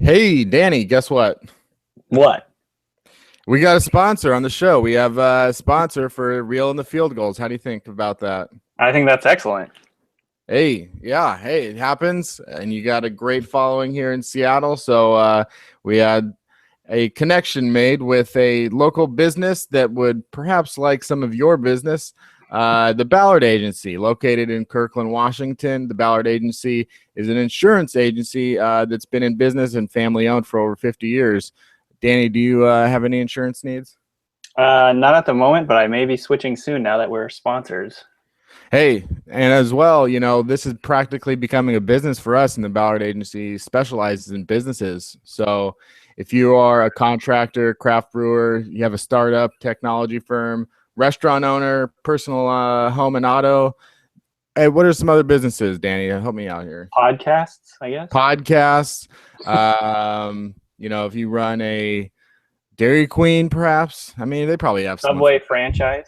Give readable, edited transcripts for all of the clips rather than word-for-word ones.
Hey, Danny, guess what? What? We got a sponsor on the show. We have a sponsor for Reel in the Field Goals. How do you think about that? I think that's excellent. Hey, yeah, hey, it happens. And you got a great following here in Seattle. So we had a connection made with a local business that would perhaps like some of your business. The Ballard Agency, located in Kirkland, Washington. The Ballard Agency is an insurance agency that's been in business and family owned for over 50 years. Danny, do you have any insurance needs? Not at the moment, but I may be switching soon now that we're sponsors. Hey, and as well, this is practically becoming a business for us, and the Ballard Agency specializes in businesses. So if you are a contractor, craft brewer, you have a startup, technology firm, restaurant owner, personal home and auto, hey, what are some other businesses, Danny? Help me out here. Podcasts, I guess. Podcasts. If you run a Dairy Queen, perhaps. I mean, they probably have Subway franchise.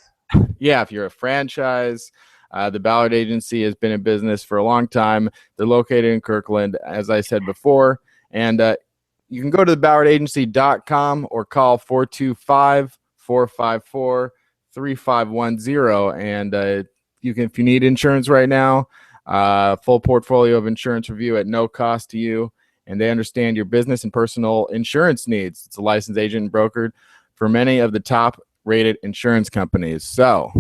Yeah, if you're a franchise. The Ballard Agency has been in business for a long time. They're located in Kirkland, as I said before. And you can go to theballardagency.com or call 425-454-3510. And if you need insurance right now, full portfolio of insurance review at no cost to you. And they understand your business and personal insurance needs. It's a licensed agent and brokered for many of the top rated insurance companies. So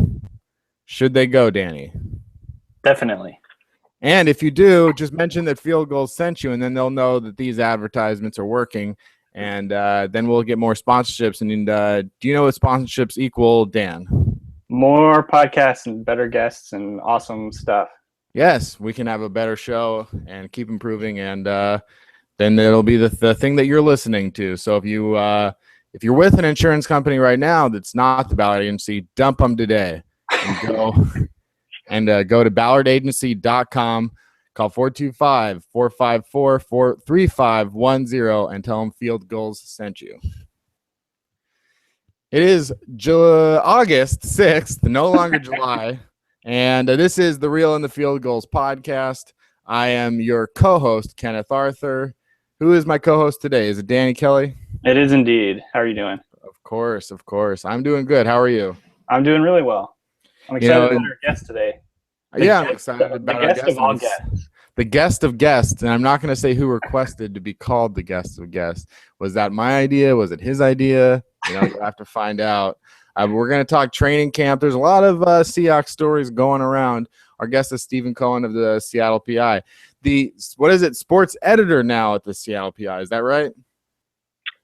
should they go, Danny? Definitely. And if you do, just mention that Field Goals sent you, and then they'll know that these advertisements are working. And then we'll get more sponsorships. And do you know what sponsorships equal, Dan? More podcasts and better guests and awesome stuff. Yes, we can have a better show and keep improving. And then it'll be the thing that you're listening to. So if you're with an insurance company right now that's not the Ballard Agency, dump them today. And go to ballardagency.com, call 425-454-3510 and tell them Field Goals sent you. It is August 6th, no longer July, and this is the Reel in the Field Goals podcast. I am your co-host, Kenneth Arthur. Who is my co-host today? Is it Danny Kelly? It is indeed. How are you doing? Of course. I'm doing good. How are you? I'm doing really well. I'm excited about our guest today. I'm excited about our guest. The guest of all guests. The guest of guests. And I'm not going to say who requested to be called the guest of guests. Was that my idea? Was it his idea? You'll have to find out. We're going to talk training camp. There's a lot of Seahawks stories going around. Our guest is Stephen Cohen of the Seattle PI. Sports editor now at the Seattle PI. Is that right?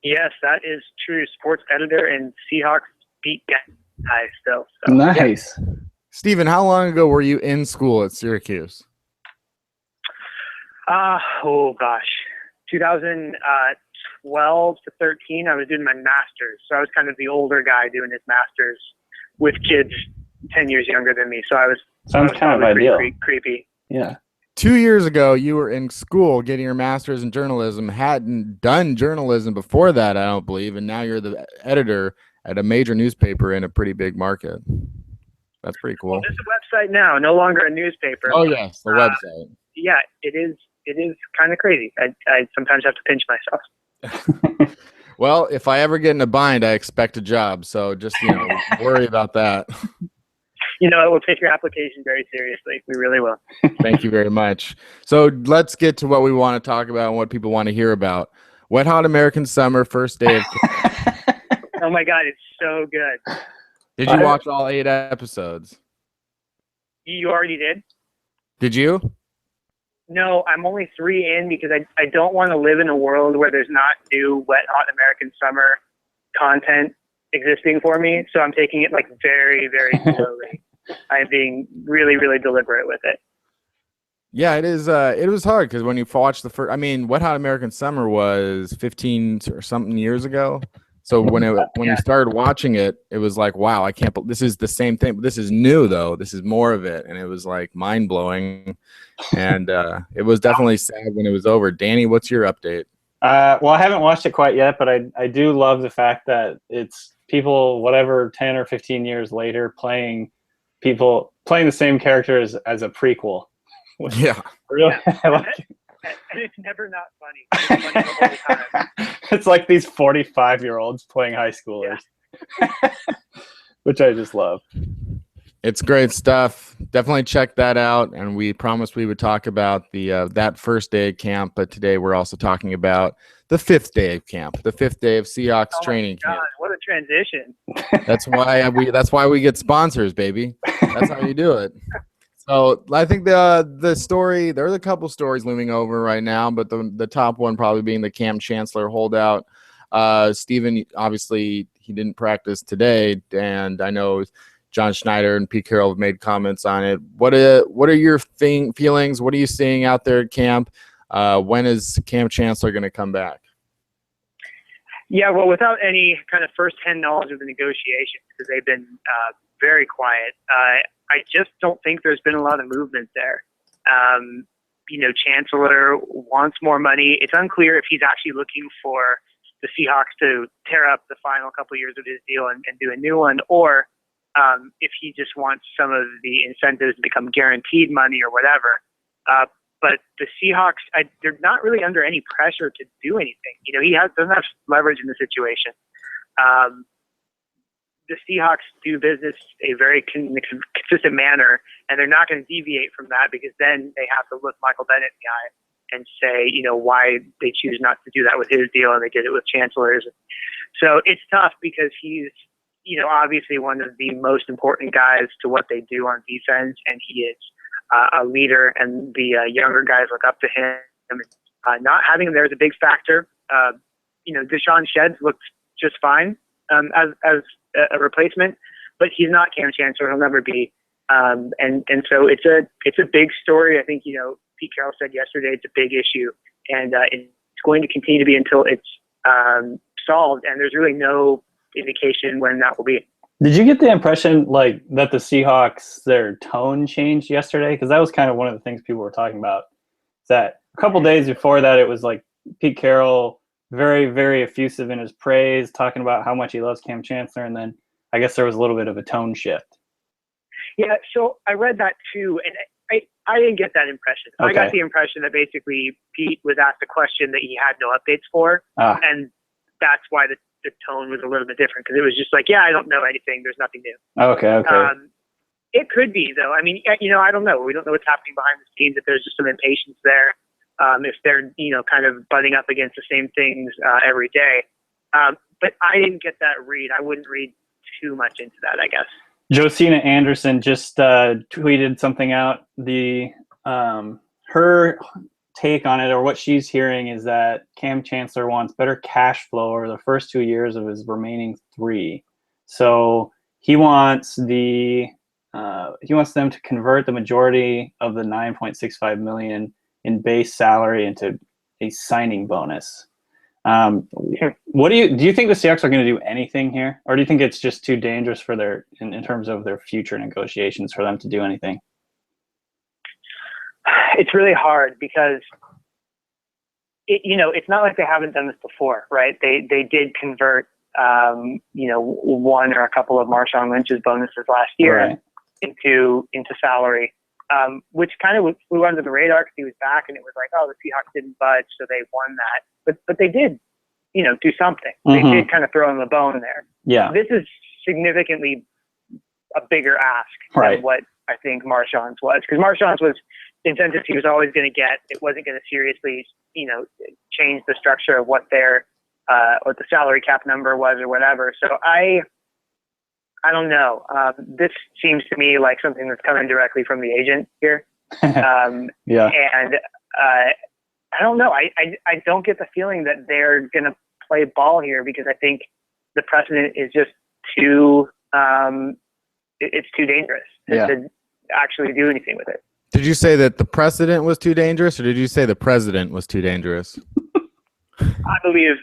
Yes, that is true. Sports editor and Seahawks beat guy still. So, nice. Yeah. Stephen, how long ago were you in school at Syracuse? 2012 to 13. I was doing my master's, so I was kind of the older guy doing his master's with kids 10 years younger than me. So sounds kind of ideal. Creepy. Yeah. 2 years ago, you were in school getting your master's in journalism. Hadn't done journalism before that, I don't believe, and now you're the editor at a major newspaper in a pretty big market. That's pretty cool. Well, this is a website now, no longer a newspaper. Oh yes, the website. Yeah, it is kind of crazy. I sometimes have to pinch myself. Well, if I ever get in a bind, I expect a job. So just worry about that. We'll take your application very seriously. We really will. Thank you very much. So let's get to what we want to talk about and what people want to hear about. Wet Hot American Summer, first day of Oh my God, it's so good. Did you watch all 8 episodes? You already did? Did you? No, I'm only 3 in because I don't want to live in a world where there's not new Wet Hot American Summer content existing for me. So I'm taking it like very, very slowly. I'm being really, really deliberate with it. Yeah, it is. It was hard because when you watch the first, Wet Hot American Summer was 15 or something years ago. So when you started watching it, it was like, wow, I can't believe this is the same thing. But this is new, though. This is more of it. And it was like mind blowing. And it was definitely sad when it was over. Danny, what's your update? Well, I haven't watched it quite yet, but I do love the fact that it's people, whatever, 10 or 15 years later, playing the same characters as a prequel. Yeah. Really, I like it. And it's never not funny. It's funny the whole time. It's like these 45-year-olds playing high schoolers, which I just love. It's great stuff. Definitely check that out. And we promised we would talk about the that first day of camp, but today we're also talking about the 5th day of camp, the 5th day of Seahawks training camp. What a transition! That's why we get sponsors, baby. That's how you do it. So I think the story, there's a couple stories looming over right now, but the top one probably being the Kam Chancellor holdout. Steven, obviously he didn't practice today, and I know John Schneider and Pete Carroll have made comments on it. What are your feelings? What are you seeing out there at camp? When is Kam Chancellor going to come back? Yeah, well, without any kind of first-hand knowledge of the negotiations, because they've been very quiet, I just don't think there's been a lot of movement there. Chancellor wants more money. It's unclear if he's actually looking for the Seahawks to tear up the final couple years of his deal and do a new one, or if he just wants some of the incentives to become guaranteed money or whatever. But the Seahawks, they're not really under any pressure to do anything. He doesn't have leverage in the situation. The Seahawks do business a very consistent manner, and they're not going to deviate from that, because then they have to look Michael Bennett in the eye and say, why they choose not to do that with his deal, and they did it with Chancellor's. So it's tough, because he's obviously one of the most important guys to what they do on defense, and he is a leader, and the younger guys look up to him. Not having him there is a big factor. Deshaun Sheds looked just fine as a replacement, but he's not Kam Chancellor. He'll never be. And so it's a big story. I think Pete Carroll said yesterday it's a big issue, and it's going to continue to be until it's solved. And there's really no indication when that will be. Did you get the impression that the Seahawks, their tone changed yesterday? Because that was kind of one of the things people were talking about. That a couple days before that, it was like Pete Carroll, very, very effusive in his praise, talking about how much he loves Kam Chancellor, and then I guess there was a little bit of a tone shift. Yeah, so I read that too, and I didn't get that impression. Okay. I got the impression that basically Pete was asked a question that he had no updates for, and that's why the tone was a little bit different, because it was just like, yeah, I don't know anything. There's nothing new. Okay. It could be, though. I mean, I don't know. We don't know what's happening behind the scenes, if there's just some impatience there, if they're, kind of butting up against the same things every day. But I didn't get that read. I wouldn't read too much into that, I guess. Josina Anderson just tweeted something out. Her take on it, or what she's hearing, is that Kam Chancellor wants better cash flow over the first 2 years of his remaining 3. So he wants them to convert the majority of the $9.65 million in base salary into a signing bonus. What do you think the Seahawks are going to do anything here, or do you think it's just too dangerous for in terms of their future negotiations for them to do anything? It's really hard, because it's not like they haven't done this before, right? They did convert one or a couple of Marshawn Lynch's bonuses last year, right, into salary, which kind of flew under the radar because he was back, and it was like, oh, the Seahawks didn't budge, so they won that. But they did, do something. Mm-hmm. They did kind of throw in the bone there. Yeah. This is significantly a bigger ask than what I think Marshawn's was, because Marshawn's was the incentives he was always going to get. It wasn't going to seriously, change the structure of what what the salary cap number was or whatever. So I don't know. This seems to me like something that's coming directly from the agent here. Yeah. And I don't know. I don't get the feeling that they're going to play ball here, because I think the precedent is just too, it's too dangerous to actually do anything with it. Did you say that the precedent was too dangerous, or did you say the president was too dangerous? I believe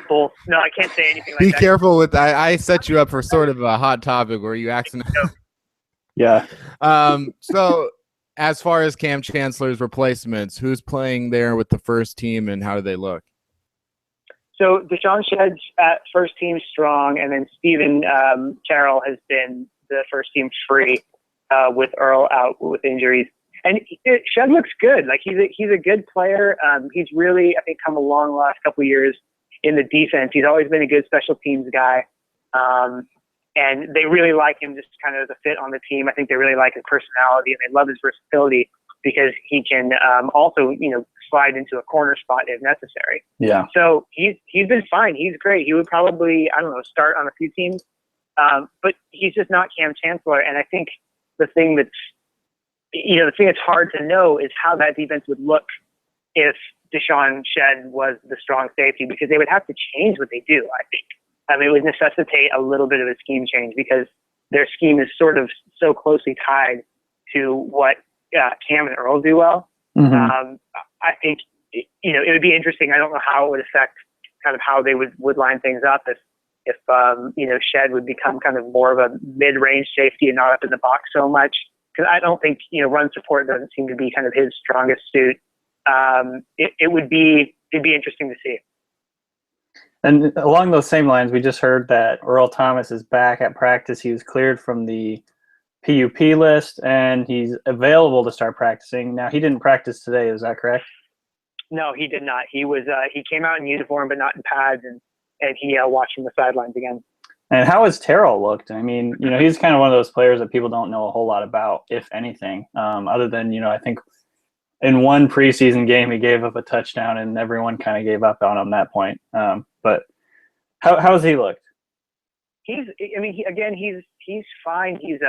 both. No, I can't say anything like that. Be careful with that. I set you up for sort of a hot topic where you accidentally. Yeah. So as far as Kam Chancellor's replacements, who's playing there with the first team, and how do they look? So Deshaun Sheds at first team strong, and then Stephen Carroll has been the first team free with Earl out with injuries. And Shed looks good. Like he's a good player. He's really, I think, come along the last couple of years in the defense. He's always been a good special teams guy. And they really like him just kind of as a fit on the team. I think they really like his personality, and they love his versatility because he can also, slide into a corner spot if necessary. Yeah. So he's been fine. He's great. He would probably, start on a few teams. But he's just not Kam Chancellor. And I think the thing that's hard to know is how that defense would look if Deshaun Shed was the strong safety, because they would have to change what they do, I think. It would necessitate a little bit of a scheme change because their scheme is sort of so closely tied to what Cam and Earl do well. Mm-hmm. I think, it would be interesting. I don't know how it would affect kind of how they would line things up if Shed would become kind of more of a mid-range safety and not up in the box so much. Because I don't think, run support doesn't seem to be kind of his strongest suit. It'd be interesting to see. And along those same lines, we just heard that Earl Thomas is back at practice. He was cleared from the PUP list, and he's available to start practicing. Now, he didn't practice today. Is that correct? No, he did not. He came out in uniform, but not in pads, and he watched from the sidelines again. And how has Terrell looked? I mean, he's kind of one of those players that people don't know a whole lot about, if anything, other than, I think in one preseason game, he gave up a touchdown and everyone kind of gave up on him at that point. But how has he looked? He's fine. He's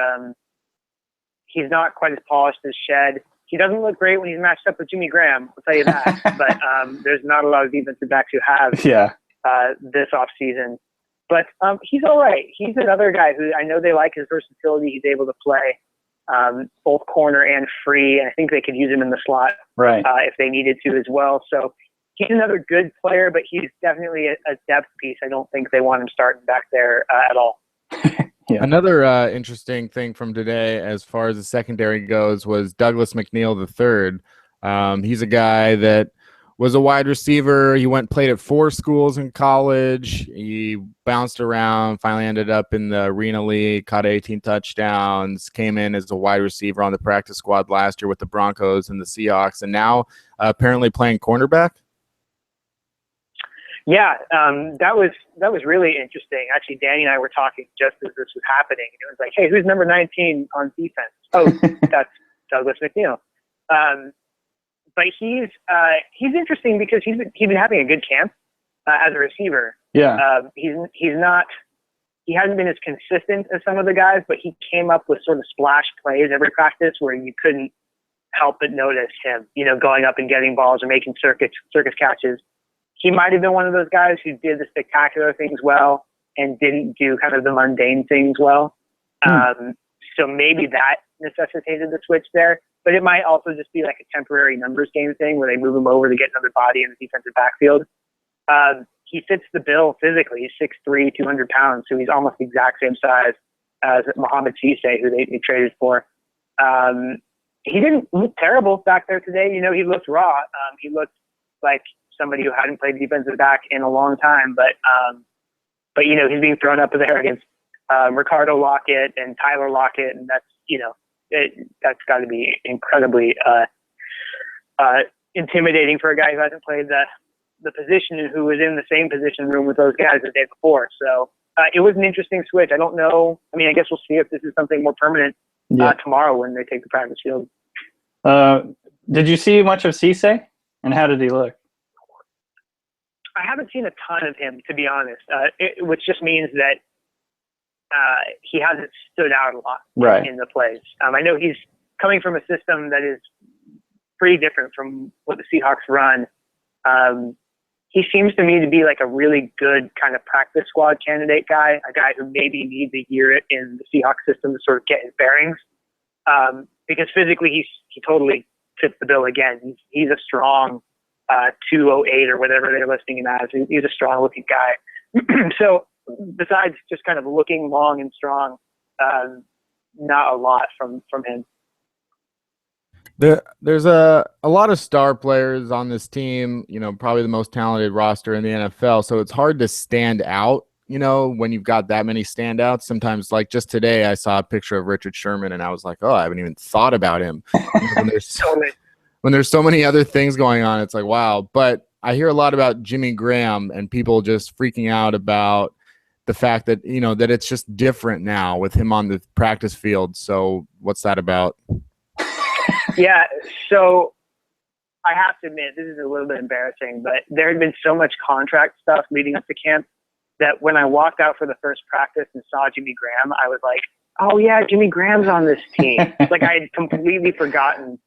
not quite as polished as Shed. He doesn't look great when he's matched up with Jimmy Graham, I'll tell you that. But there's not a lot of defensive backs who have this offseason. But he's all right. He's another guy who I know they like his versatility. He's able to play both corner and free, and I think they could use him in the slot if they needed to as well. So he's another good player, but he's definitely a depth piece. I don't think they want him starting back there at all. Yeah. Another interesting thing from today, as far as the secondary goes, was Douglas McNeil III. He's a guy that was a wide receiver. He played at 4 schools in college. He bounced around, finally ended up in the Arena League, caught 18 touchdowns, came in as a wide receiver on the practice squad last year with the Broncos and the Seahawks, and now apparently playing cornerback. Yeah, that was really interesting. Actually, Danny and I were talking just as this was happening. It was like, hey, who's number 19 on defense? Oh, that's Douglas McNeil. But he's interesting because he's been having a good camp as a receiver. Yeah. He hasn't been as consistent as some of the guys, but he came up with sort of splash plays every practice where you couldn't help but notice him, going up and getting balls or making circus catches. He might have been one of those guys who did the spectacular things well and didn't do kind of the mundane things well. So maybe that necessitated the switch there. But it might also just be like a temporary numbers game thing where they move him over to get another body in the defensive backfield. He fits the bill physically. He's 6'3", 200 pounds, so he's almost the exact same size as Mohamed Cisse, who they traded for. He didn't look terrible back there today. He looked raw. He looked like somebody who hadn't played defensive back in a long time. But he's being thrown up there against Ricardo Lockett and Tyler Lockett, and that's, that's got to be incredibly intimidating for a guy who hasn't played the position and who was in the same position room with those guys the day before. So it was an interesting switch. I don't know. I mean, I guess we'll see if this is something more permanent tomorrow when they take the practice field. Did you see much of Cisse, and how did he look? I haven't seen a ton of him, to be honest, which just means that he hasn't stood out a lot in the plays. I know he's coming from a system that is pretty different from what the Seahawks run. He seems to me to be like a really good kind of practice squad candidate guy, a guy who maybe needs a year in the Seahawks system to sort of get his bearings. Because physically he totally fits the bill again. He's a strong 208 or whatever they're listing him as. He's a strong looking guy. So besides just kind of looking long and strong, not a lot from him. There's a lot of star players on this team, probably the most talented roster in the NFL. So it's hard to stand out you know, when you've got that many standouts, sometimes like just today, I saw a picture of Richard Sherman and I was like, oh, I haven't even thought about him. You know, when there's so many other things going on, it's like, wow. But I hear a lot about Jimmy Graham and people just freaking out about the fact that, you know, that it's just different now with him on the practice field. So what's that about? Yeah. So I have to admit, this is a little bit embarrassing, but there had been so much contract stuff leading up to camp that when I walked out for the first practice and saw Jimmy Graham, I was like, oh yeah, Jimmy Graham's on this team. Like I had completely forgotten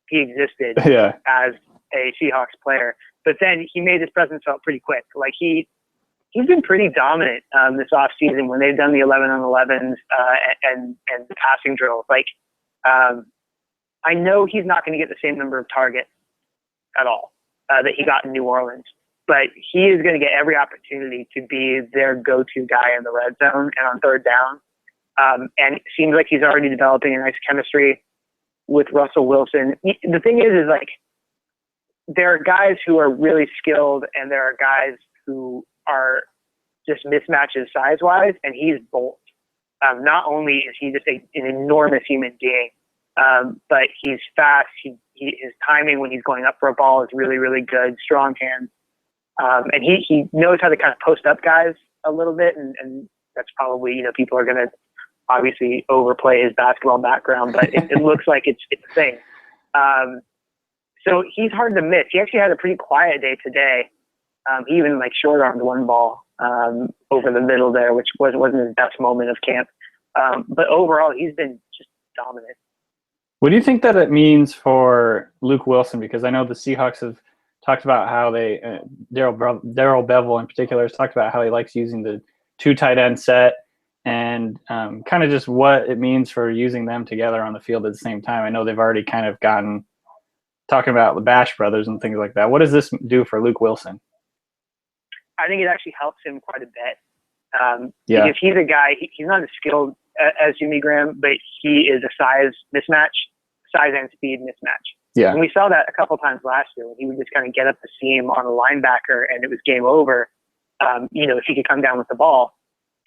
he existed as a Seahawks player. But then he made his presence felt pretty quick. Like he's been pretty dominant this offseason when they've done the 11-on-11s and the passing drills. Like I know he's not going to get the same number of targets at all that he got in New Orleans, but he is going to get every opportunity to be their go-to guy in the red zone and on third down. And it seems like he's already developing a nice chemistry with Russell Wilson. The thing is like there are guys who are really skilled and there are guys who are just mismatches size-wise, and he's both. Not only is he just an enormous human being, but he's fast. His timing when he's going up for a ball is really, really good, strong hands. And he knows how to kind of post up guys a little bit, and that's probably, you know, people are going to obviously overplay his basketball background, but it looks like it's a thing. So he's hard to miss. He actually had a pretty quiet day today. He even like short-armed one ball over the middle there, which wasn't his best moment of camp. But overall, he's been just dominant. What do you think that it means for Luke Wilson? Because I know the Seahawks have talked about how they, Darrell Bevel in particular, has talked about how he likes using the 2 tight end set and kind of just what it means for using them together on the field at the same time. I know they've already kind of gotten talking about the Bash brothers and things like that. What does this do for Luke Wilson? I think it actually helps him quite a bit. Because he's a guy, he's not as skilled as Jimmy Graham, but he is a size and speed mismatch. Yeah. And we saw that a couple times last year when he would just kind of get up the seam on a linebacker and it was game over, you know, if he could come down with the ball.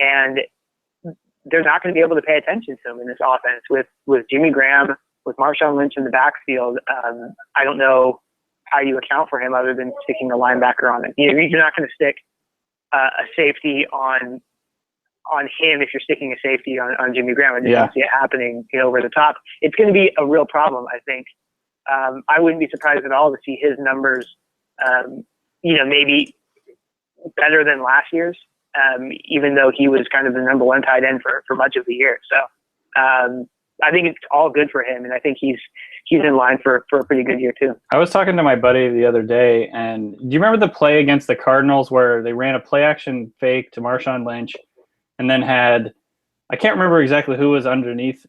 And they're not going to be able to pay attention to him in this offense with Jimmy Graham, with Marshawn Lynch in the backfield. I don't know how you account for him other than sticking a linebacker on it. You're not going to stick a safety on him if you're sticking a safety on Jimmy Graham. I just don't see it happening, you know, over the top. It's going to be a real problem, I think. I wouldn't be surprised at all to see his numbers, you know, maybe better than last year's, even though he was kind of the number 1 tight end for much of the year. So I think it's all good for him, and I think he's in line for a pretty good year too. I was talking to my buddy the other day, and do you remember the play against the Cardinals where they ran a play action fake to Marshawn Lynch and then had, I can't remember exactly who was underneath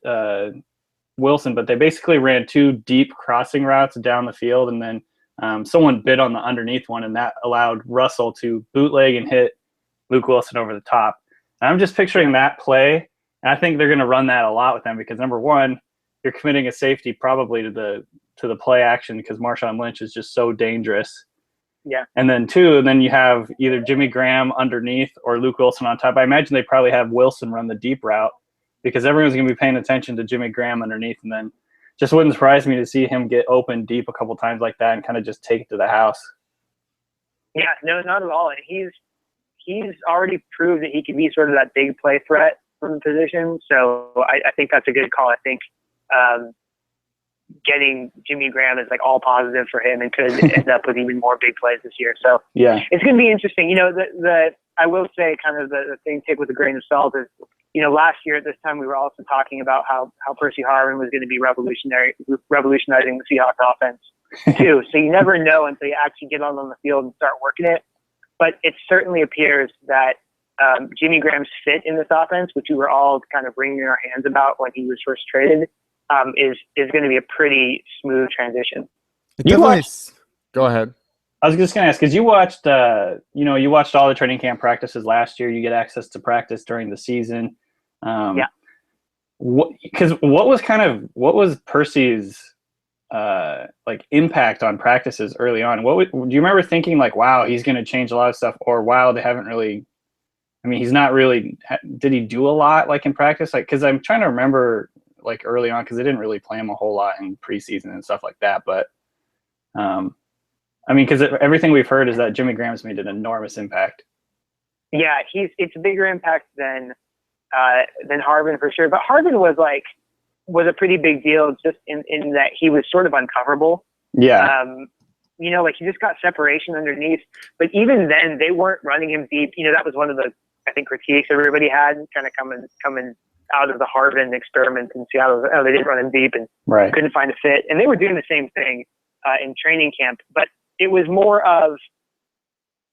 Wilson, but they basically ran 2 deep crossing routes down the field, and then someone bit on the underneath one, and that allowed Russell to bootleg and hit Luke Wilson over the top. And I'm just picturing that play, and I think they're going to run that a lot with them because, number one, you're committing a safety probably to the play action because Marshawn Lynch is just so dangerous. Yeah. And then 2, and then you have either Jimmy Graham underneath or Luke Wilson on top. I imagine they probably have Wilson run the deep route because everyone's going to be paying attention to Jimmy Graham underneath. And then just wouldn't surprise me to see him get open deep a couple times like that and kind of just take it to the house. Yeah, no, not at all. And he's already proved that he can be sort of that big play threat from the position. So I think that's a good call. I think getting Jimmy Graham is like all positive for him and could end up with even more big plays this year. So yeah, it's going to be interesting. You know, I will say kind of the thing take with a grain of salt is, you know, last year at this time we were also talking about how Percy Harvin was going to be revolutionizing the Seahawks offense too. So you never know until you actually get on the field and start working it. But it certainly appears that Jimmy Graham's fit in this offense, which we were all kind of wringing our hands about when he was first traded, is going to be a pretty smooth transition. Go ahead. I was just going to ask, because you watched all the training camp practices last year. You get access to practice during the season. Yeah. Because what was Percy's impact on practices early on? Do you remember thinking like, wow, he's going to change a lot of stuff, or wow, they haven't really I mean, he's not really. Did he do a lot like in practice? Like, because I'm trying to remember like early on, because they didn't really play him a whole lot in preseason and stuff like that. But I mean, because everything we've heard is that Jimmy Graham's made an enormous impact. Yeah, it's a bigger impact than Harvin for sure. But Harvin was a pretty big deal just in that he was sort of uncoverable. Yeah. You know, like he just got separation underneath. But even then, they weren't running him deep. You know, that was one of the, I think, critiques everybody had kind of coming out of the Harvin experiment in Seattle. Oh, they didn't run him deep and couldn't find a fit. And they were doing the same thing in training camp. But it was more of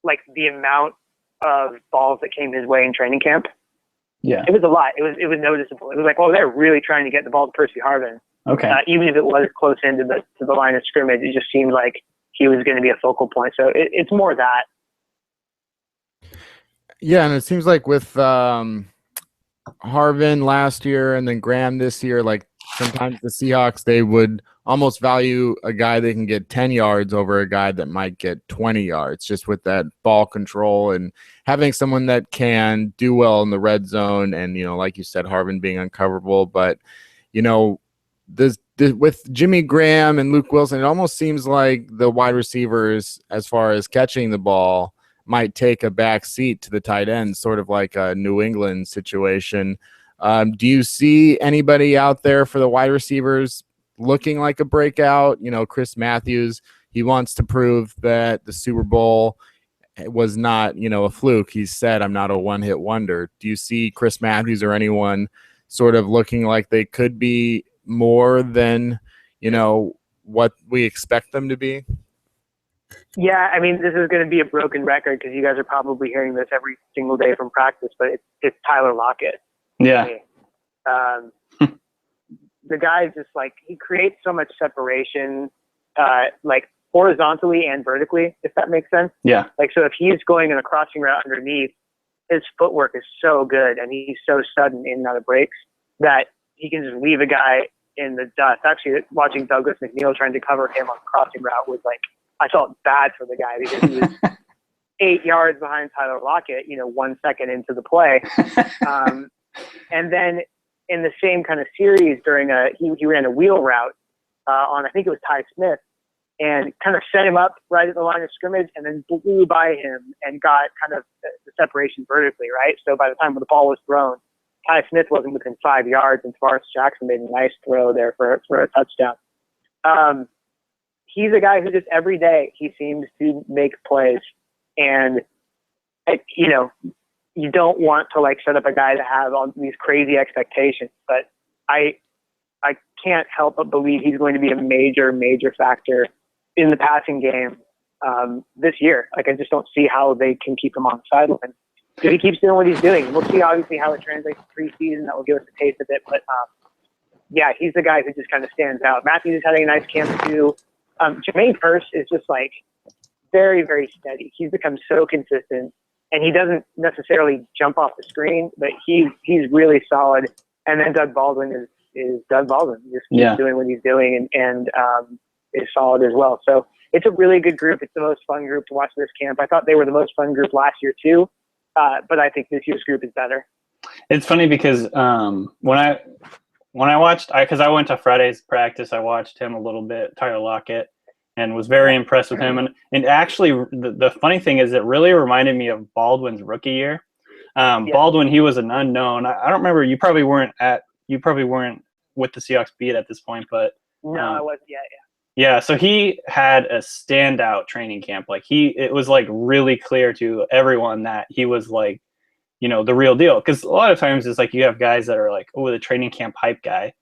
like the amount of balls that came his way in training camp. Yeah. It was a lot. It was noticeable. It was like, oh, they're really trying to get the ball to Percy Harvin. Okay. Even if it was close into the line of scrimmage, it just seemed like he was going to be a focal point. So it's more that. Yeah, and it seems like with Harvin last year and then Graham this year, like sometimes the Seahawks, they would almost value a guy that can get 10 yards over a guy that might get 20 yards, just with that ball control and having someone that can do well in the red zone. And, you know, like you said, Harvin being uncoverable. But, you know, with Jimmy Graham and Luke Wilson, it almost seems like the wide receivers, as far as catching the ball, might take a back seat to the tight end, sort of like a New England situation. Do you see anybody out there for the wide receivers looking like a breakout? You know, Chris Matthews, he wants to prove that the Super Bowl was not, you know, a fluke. He said, I'm not a one-hit wonder. Do you see Chris Matthews or anyone sort of looking like they could be more than, you know, what we expect them to be? Yeah, I mean, this is going to be a broken record because you guys are probably hearing this every single day from practice, but it's Tyler Lockett. Yeah. The guy is just like, he creates so much separation, like horizontally and vertically, if that makes sense. Yeah. Like, so if he's going in a crossing route underneath, his footwork is so good and he's so sudden in and out of breaks that he can just leave a guy in the dust. Actually, watching Douglas McNeil trying to cover him on the crossing route was like, I felt bad for the guy because he was 8 yards behind Tyler Lockett, you know, 1 second into the play. And then in the same kind of series during he ran a wheel route on, I think it was Ty Smith, and kind of set him up right at the line of scrimmage and then blew by him and got kind of the separation vertically, right? So by the time the ball was thrown, Ty Smith wasn't within 5 yards and Forrest Jackson made a nice throw there for a touchdown. He's a guy who just every day he seems to make plays, and you know, you don't want to like set up a guy to have all these crazy expectations, but I can't help but believe he's going to be a major factor in the passing game this year. Like, I just don't see how they can keep him on the sideline if he keeps doing what he's doing. We'll see obviously how it translates to preseason. That will give us a taste of it, but yeah, he's the guy who just kind of stands out. Matthews is having a nice camp too. Jermaine Purse is just like very steady. He's become so consistent, and he doesn't necessarily jump off the screen, but he's really solid. And then Doug Baldwin is Doug Baldwin. He just keeps doing what he's doing and is solid as well. So it's a really good group. It's the most fun group to watch this camp. I thought they were the most fun group last year too, but I think this year's group is better. It's funny because when I watched, because I went to Friday's practice, I watched him a little bit, Tyler Lockett, and was very impressed with him. And actually, the funny thing is, it really reminded me of Baldwin's rookie year. Baldwin, he was an unknown. I don't remember. You probably weren't with the Seahawks beat at this point, but no, I wasn't yet. Yeah, so he had a standout training camp. Like it was like really clear to everyone that he was like, you know, the real deal. Because a lot of times it's like you have guys that are like, oh, the training camp hype guy,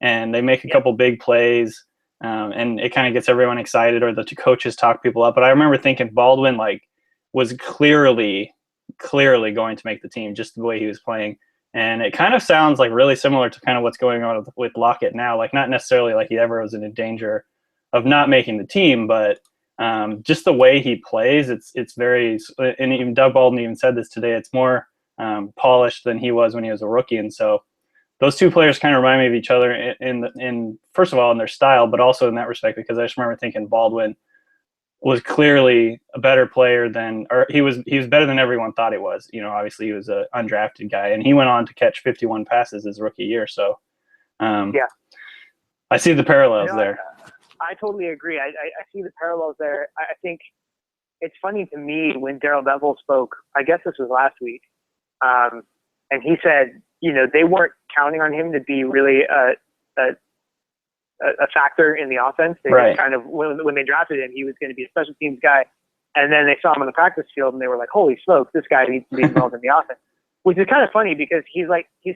and they make a couple big plays, and it kind of gets everyone excited, or the coaches talk people up. But I remember thinking Baldwin like was clearly going to make the team just the way he was playing. And it kind of sounds like really similar to kind of what's going on with Lockett now. Like, not necessarily like he ever was in danger of not making the team, but just the way he plays, it's very, and even Doug Baldwin even said this today, it's more polished than he was when he was a rookie. And so those two players kind of remind me of each other in first of all in their style, but also in that respect, because I just remember thinking Baldwin was clearly a better player than, or he was better than everyone thought he was. Obviously he was an undrafted guy, and he went on to catch 51 passes his rookie year. So, Yeah. I see the parallels there. I totally agree. I see the parallels there. I think it's funny to me when Darrell Bevell spoke, I guess this was last week, and he said, they weren't counting on him to be really a factor in the offense. They Right. kind of, when they drafted him, he was going to be a special teams guy. And then they saw him on the practice field and they were like, holy smokes, this guy needs to be involved in the offense, which is kind of funny because he's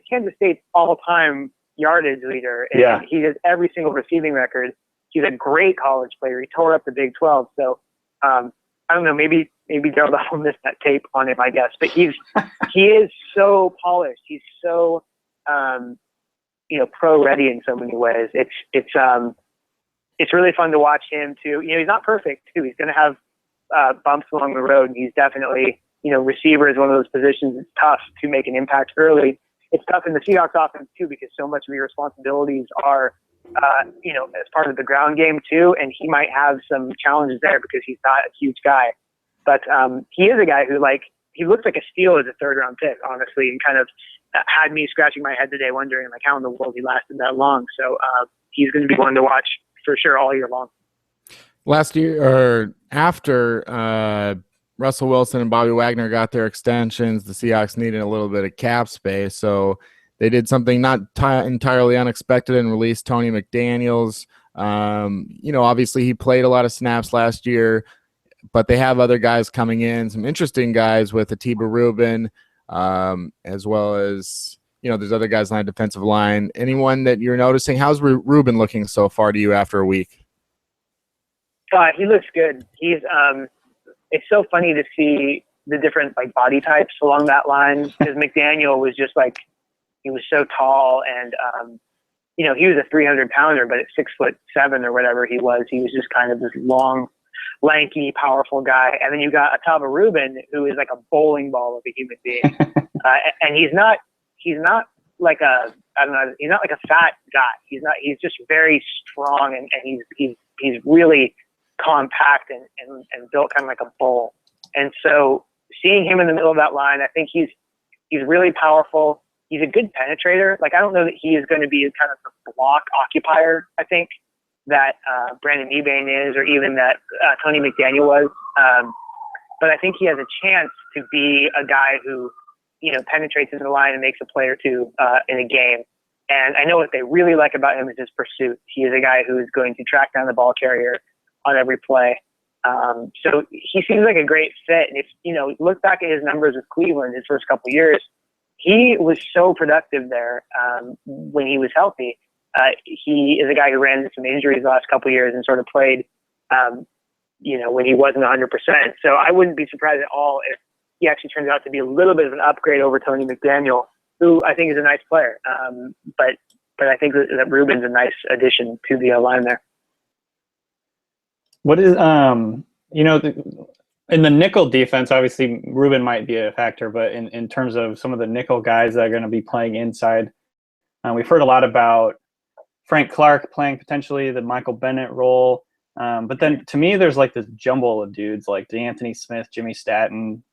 Kansas State's all-time yardage leader. And Yeah. he has every single receiving record. He's a great college player. He tore up the Big 12. So, I don't know, maybe Darrell Bevell missed that tape on him, I guess, but he is so polished. He's so, pro ready in so many ways. It's really fun to watch him too. He's not perfect too. He's going to have bumps along the road, and he's definitely, receiver is one of those positions. It's tough to make an impact early. It's tough in the Seahawks offense too, because so much of your responsibilities are, as part of the ground game too. And he might have some challenges there because he's not a huge guy, but he is a guy who he looks like a steal as a 3rd-round pick, honestly, and kind of had me scratching my head today wondering how in the world he lasted that long. So he's going to be one to watch for sure all year long. Last year, or after Russell Wilson and Bobby Wagner got their extensions, the Seahawks needed a little bit of cap space, so they did something not entirely unexpected and released Tony McDaniels. Obviously he played a lot of snaps last year, but they have other guys coming in, some interesting guys with Atiba Rubin, as well as, there's other guys on the defensive line. Anyone that you're noticing? How's Rubin looking so far to you after a week? He looks good. He's it's so funny to see the different body types along that line, because McDaniel was just he was so tall, and he was a 300-pounder, but at 6'7" or whatever he was just kind of this long, lanky, powerful guy. And then you got Atiba Rubin, who is like a bowling ball of a human being, and he's not like a fat guy. He's just very strong, and he's really compact and built kind of like a bowl. And so seeing him in the middle of that line, I think he's really powerful. He's a good penetrator. I don't know that he is going to be kind of the block occupier, I think, that Brandon Ebane is, or even that Tony McDaniel was. But I think he has a chance to be a guy who, penetrates into the line and makes a play or two in a game. And I know what they really like about him is his pursuit. He is a guy who is going to track down the ball carrier on every play. So he seems like a great fit. And if, look back at his numbers with Cleveland his first couple of years, he was so productive there when he was healthy. He is a guy who ran into some injuries the last couple of years and sort of played, when he wasn't 100%. So I wouldn't be surprised at all if he actually turns out to be a little bit of an upgrade over Tony McDaniel, who I think is a nice player. But I think that Rubin's a nice addition to the line there. What is, in the nickel defense, obviously Rubin might be a factor, but in terms of some of the nickel guys that are going to be playing inside, we've heard a lot about Frank Clark playing potentially the Michael Bennett role. But then to me, there's this jumble of dudes like DeAnthony Smith, Jimmy Staton,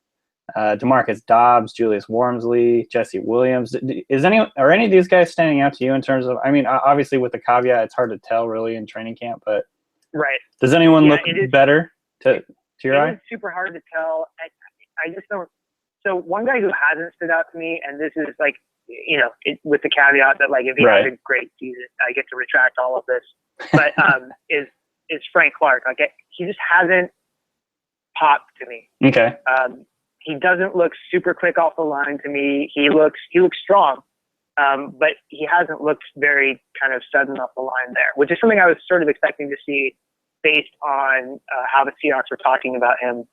DeMarcus Dobbs, Julius Wormsley, Jesse Williams. Are any of these guys standing out to you in terms of, obviously with the caveat, it's hard to tell really in training camp, but right. Does anyone look better to your eye? It's super hard to tell. I just don't. So one guy who hasn't stood out to me, and this is with the caveat that if he has a great season, I get to retract all of this, but is Frank Clark. He just hasn't popped to me. Okay. He doesn't look super quick off the line to me. He looks strong, but he hasn't looked very kind of sudden off the line there, which is something I was sort of expecting to see based on how the Seahawks were talking about him.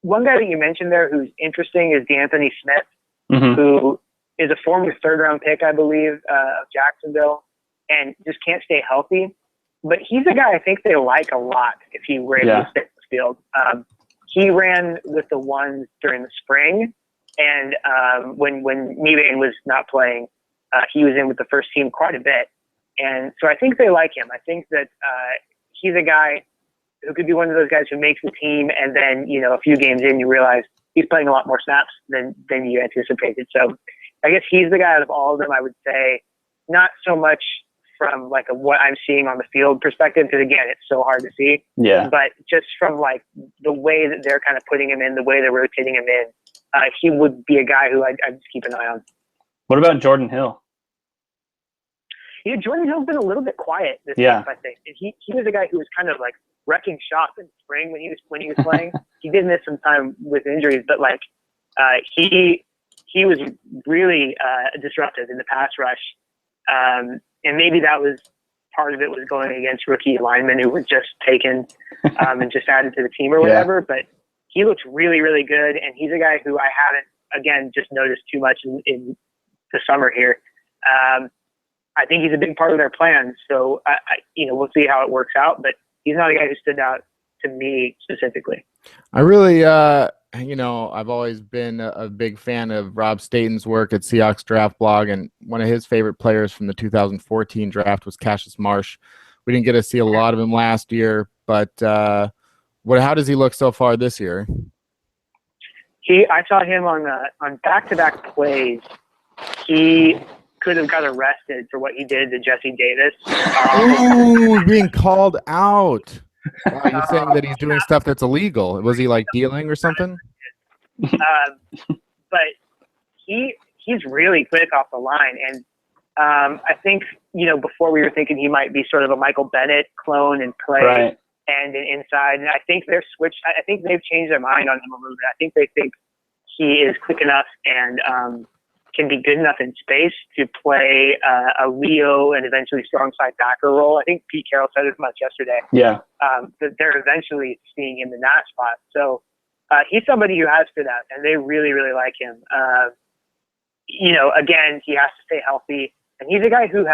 One guy that you mentioned there who's interesting is DeAnthony Smith, who is a former 3rd-round pick, I believe, of Jacksonville, and just can't stay healthy. But he's a guy I think they like a lot if he were able to stay in the field. He ran with the ones during the spring, and when Mebane was not playing, he was in with the first team quite a bit. And so I think they like him. I think that he's a guy who could be one of those guys who makes the team, and then, you know, a few games in, you realize he's playing a lot more snaps than you anticipated. So I guess he's the guy out of all of them, I would say, not so much from like what I'm seeing on the field perspective, because again, it's so hard to see. Yeah. But just from like the way that they're kind of putting him in, the way they're rotating him in, he would be a guy who I'd just keep an eye on. What about Jordan Hill? You know, Jordan Hill's been a little bit quiet this Yeah. week, I think. And he was a guy who was kind of like wrecking shop in spring when he was playing. He did miss some time with injuries, but like he was really disruptive in the pass rush. And maybe that was part of it, was going against rookie linemen who were just taken and just added to the team or whatever. Yeah. But he looks really, really good. And he's a guy who I haven't, again, just noticed too much in the summer here. I think he's a big part of their plan. So, we'll see how it works out. But he's not a guy who stood out to me specifically. I really, I've always been a big fan of Rob Staten's work at Seahawks Draft Blog, and one of his favorite players from the 2014 draft was Cassius Marsh. We didn't get to see a lot of him last year, but how does he look so far this year? I saw him on back-to-back plays. He could have got arrested for what he did to Jesse Davis. Ooh, being called out. Wow, you're saying that he's doing stuff that's illegal. Was he like dealing or something? But he's really quick off the line. And I think, before we were thinking he might be sort of a Michael Bennett clone and play Right. and an inside. And I think they've changed their mind on him a little bit. I think they think he is quick enough and can be good enough in space to play a Leo and eventually strong side backer role. I think Pete Carroll said as much yesterday. Yeah. That they're eventually seeing him in that spot. So he's somebody who has stood out, and they really, really like him. Again, he has to stay healthy, and he's a guy who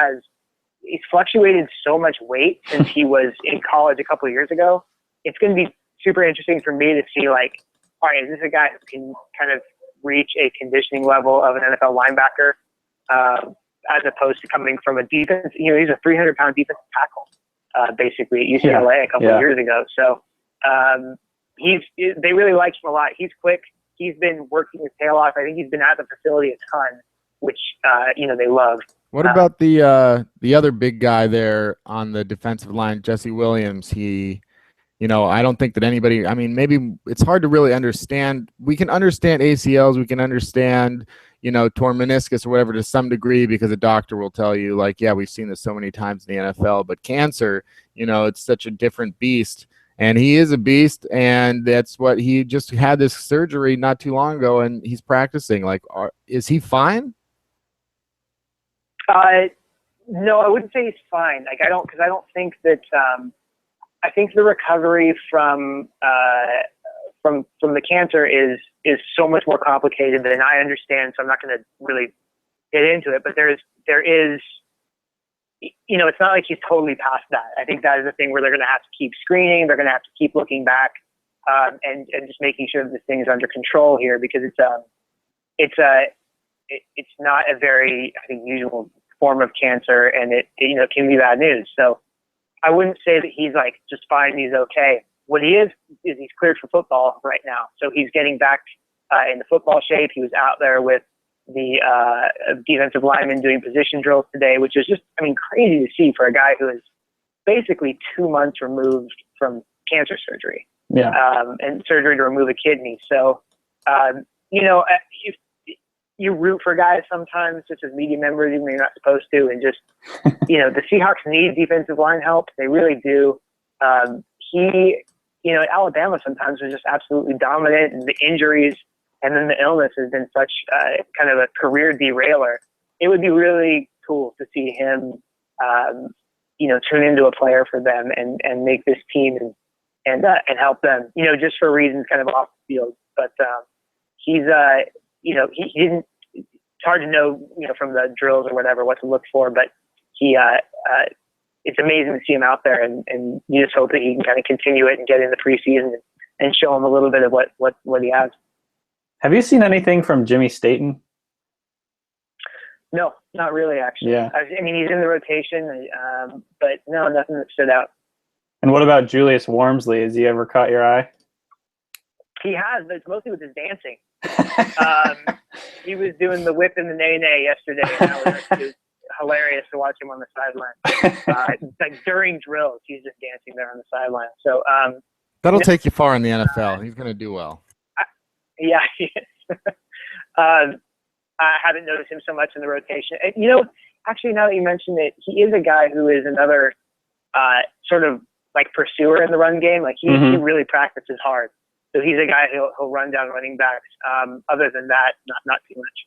he's fluctuated so much weight since he was in college a couple of years ago. It's going to be super interesting for me to see, like, all right, is this a guy who can kind of reach a conditioning level of an NFL linebacker, as opposed to coming from a defense? He's a 300-pound defensive tackle, basically at UCLA a couple of years ago. So they really like him a lot. He's quick. He's been working his tail off. I think he's been at the facility a ton, which they love. What about the other big guy there on the defensive line, Jesse Williams? I don't think that anybody, maybe it's hard to really understand. We can understand ACLs. We can understand, torn meniscus or whatever to some degree, because a doctor will tell you, like, yeah, we've seen this so many times in the NFL. But cancer, it's such a different beast. And he is a beast, and that's what he just had this surgery not too long ago, and he's practicing. Like, is he fine? No, I wouldn't say he's fine. Like, I don't think that. I think the recovery from the cancer is so much more complicated than I understand. So I'm not going to really get into it. But there is, it's not like he's totally past that. I think that is a thing where they're going to have to keep screening. They're going to have to keep looking back and just making sure that this thing is under control here, because it's not a very, I think, usual form of cancer, and it can be bad news. So I wouldn't say that he's like just fine. He's okay. What he is he's cleared for football right now. So he's getting back in the football shape. He was out there with the defensive lineman doing position drills today, which is just, crazy to see for a guy who is basically 2 months removed from cancer surgery. Yeah. And surgery to remove a kidney. So, you root for guys sometimes, just as media members, even though you're not supposed to, and just, the Seahawks need defensive line help. They really do. He, at Alabama sometimes was just absolutely dominant, and the injuries and then the illness has been such kind of a career derailer. It would be really cool to see him, turn into a player for them and make this team and help them, just for reasons kind of off the field. But he's, he didn't, it's hard to know, from the drills or whatever, what to look for, but he, it's amazing to see him out there, and you just hope that he can kind of continue it and get in the preseason and show him a little bit of what he has. Have you seen anything from Jimmy Staten? No, not really, actually. Yeah. He's in the rotation, but no, nothing that stood out. And what about Julius Wormsley? Has he ever caught your eye? He has, but it's mostly with his dancing. He was doing the whip and the nay-nay yesterday, and it was hilarious to watch him on the sideline. Like during drills, he's just dancing there on the sideline. So that'll take you far in the NFL. He's going to do well. Yeah, he is. I haven't noticed him so much in the rotation. And, actually, now that you mention it, he is a guy who is another sort of like pursuer in the run game. Like he really practices hard. So he's a guy who'll run down running backs. Other than that, not too much.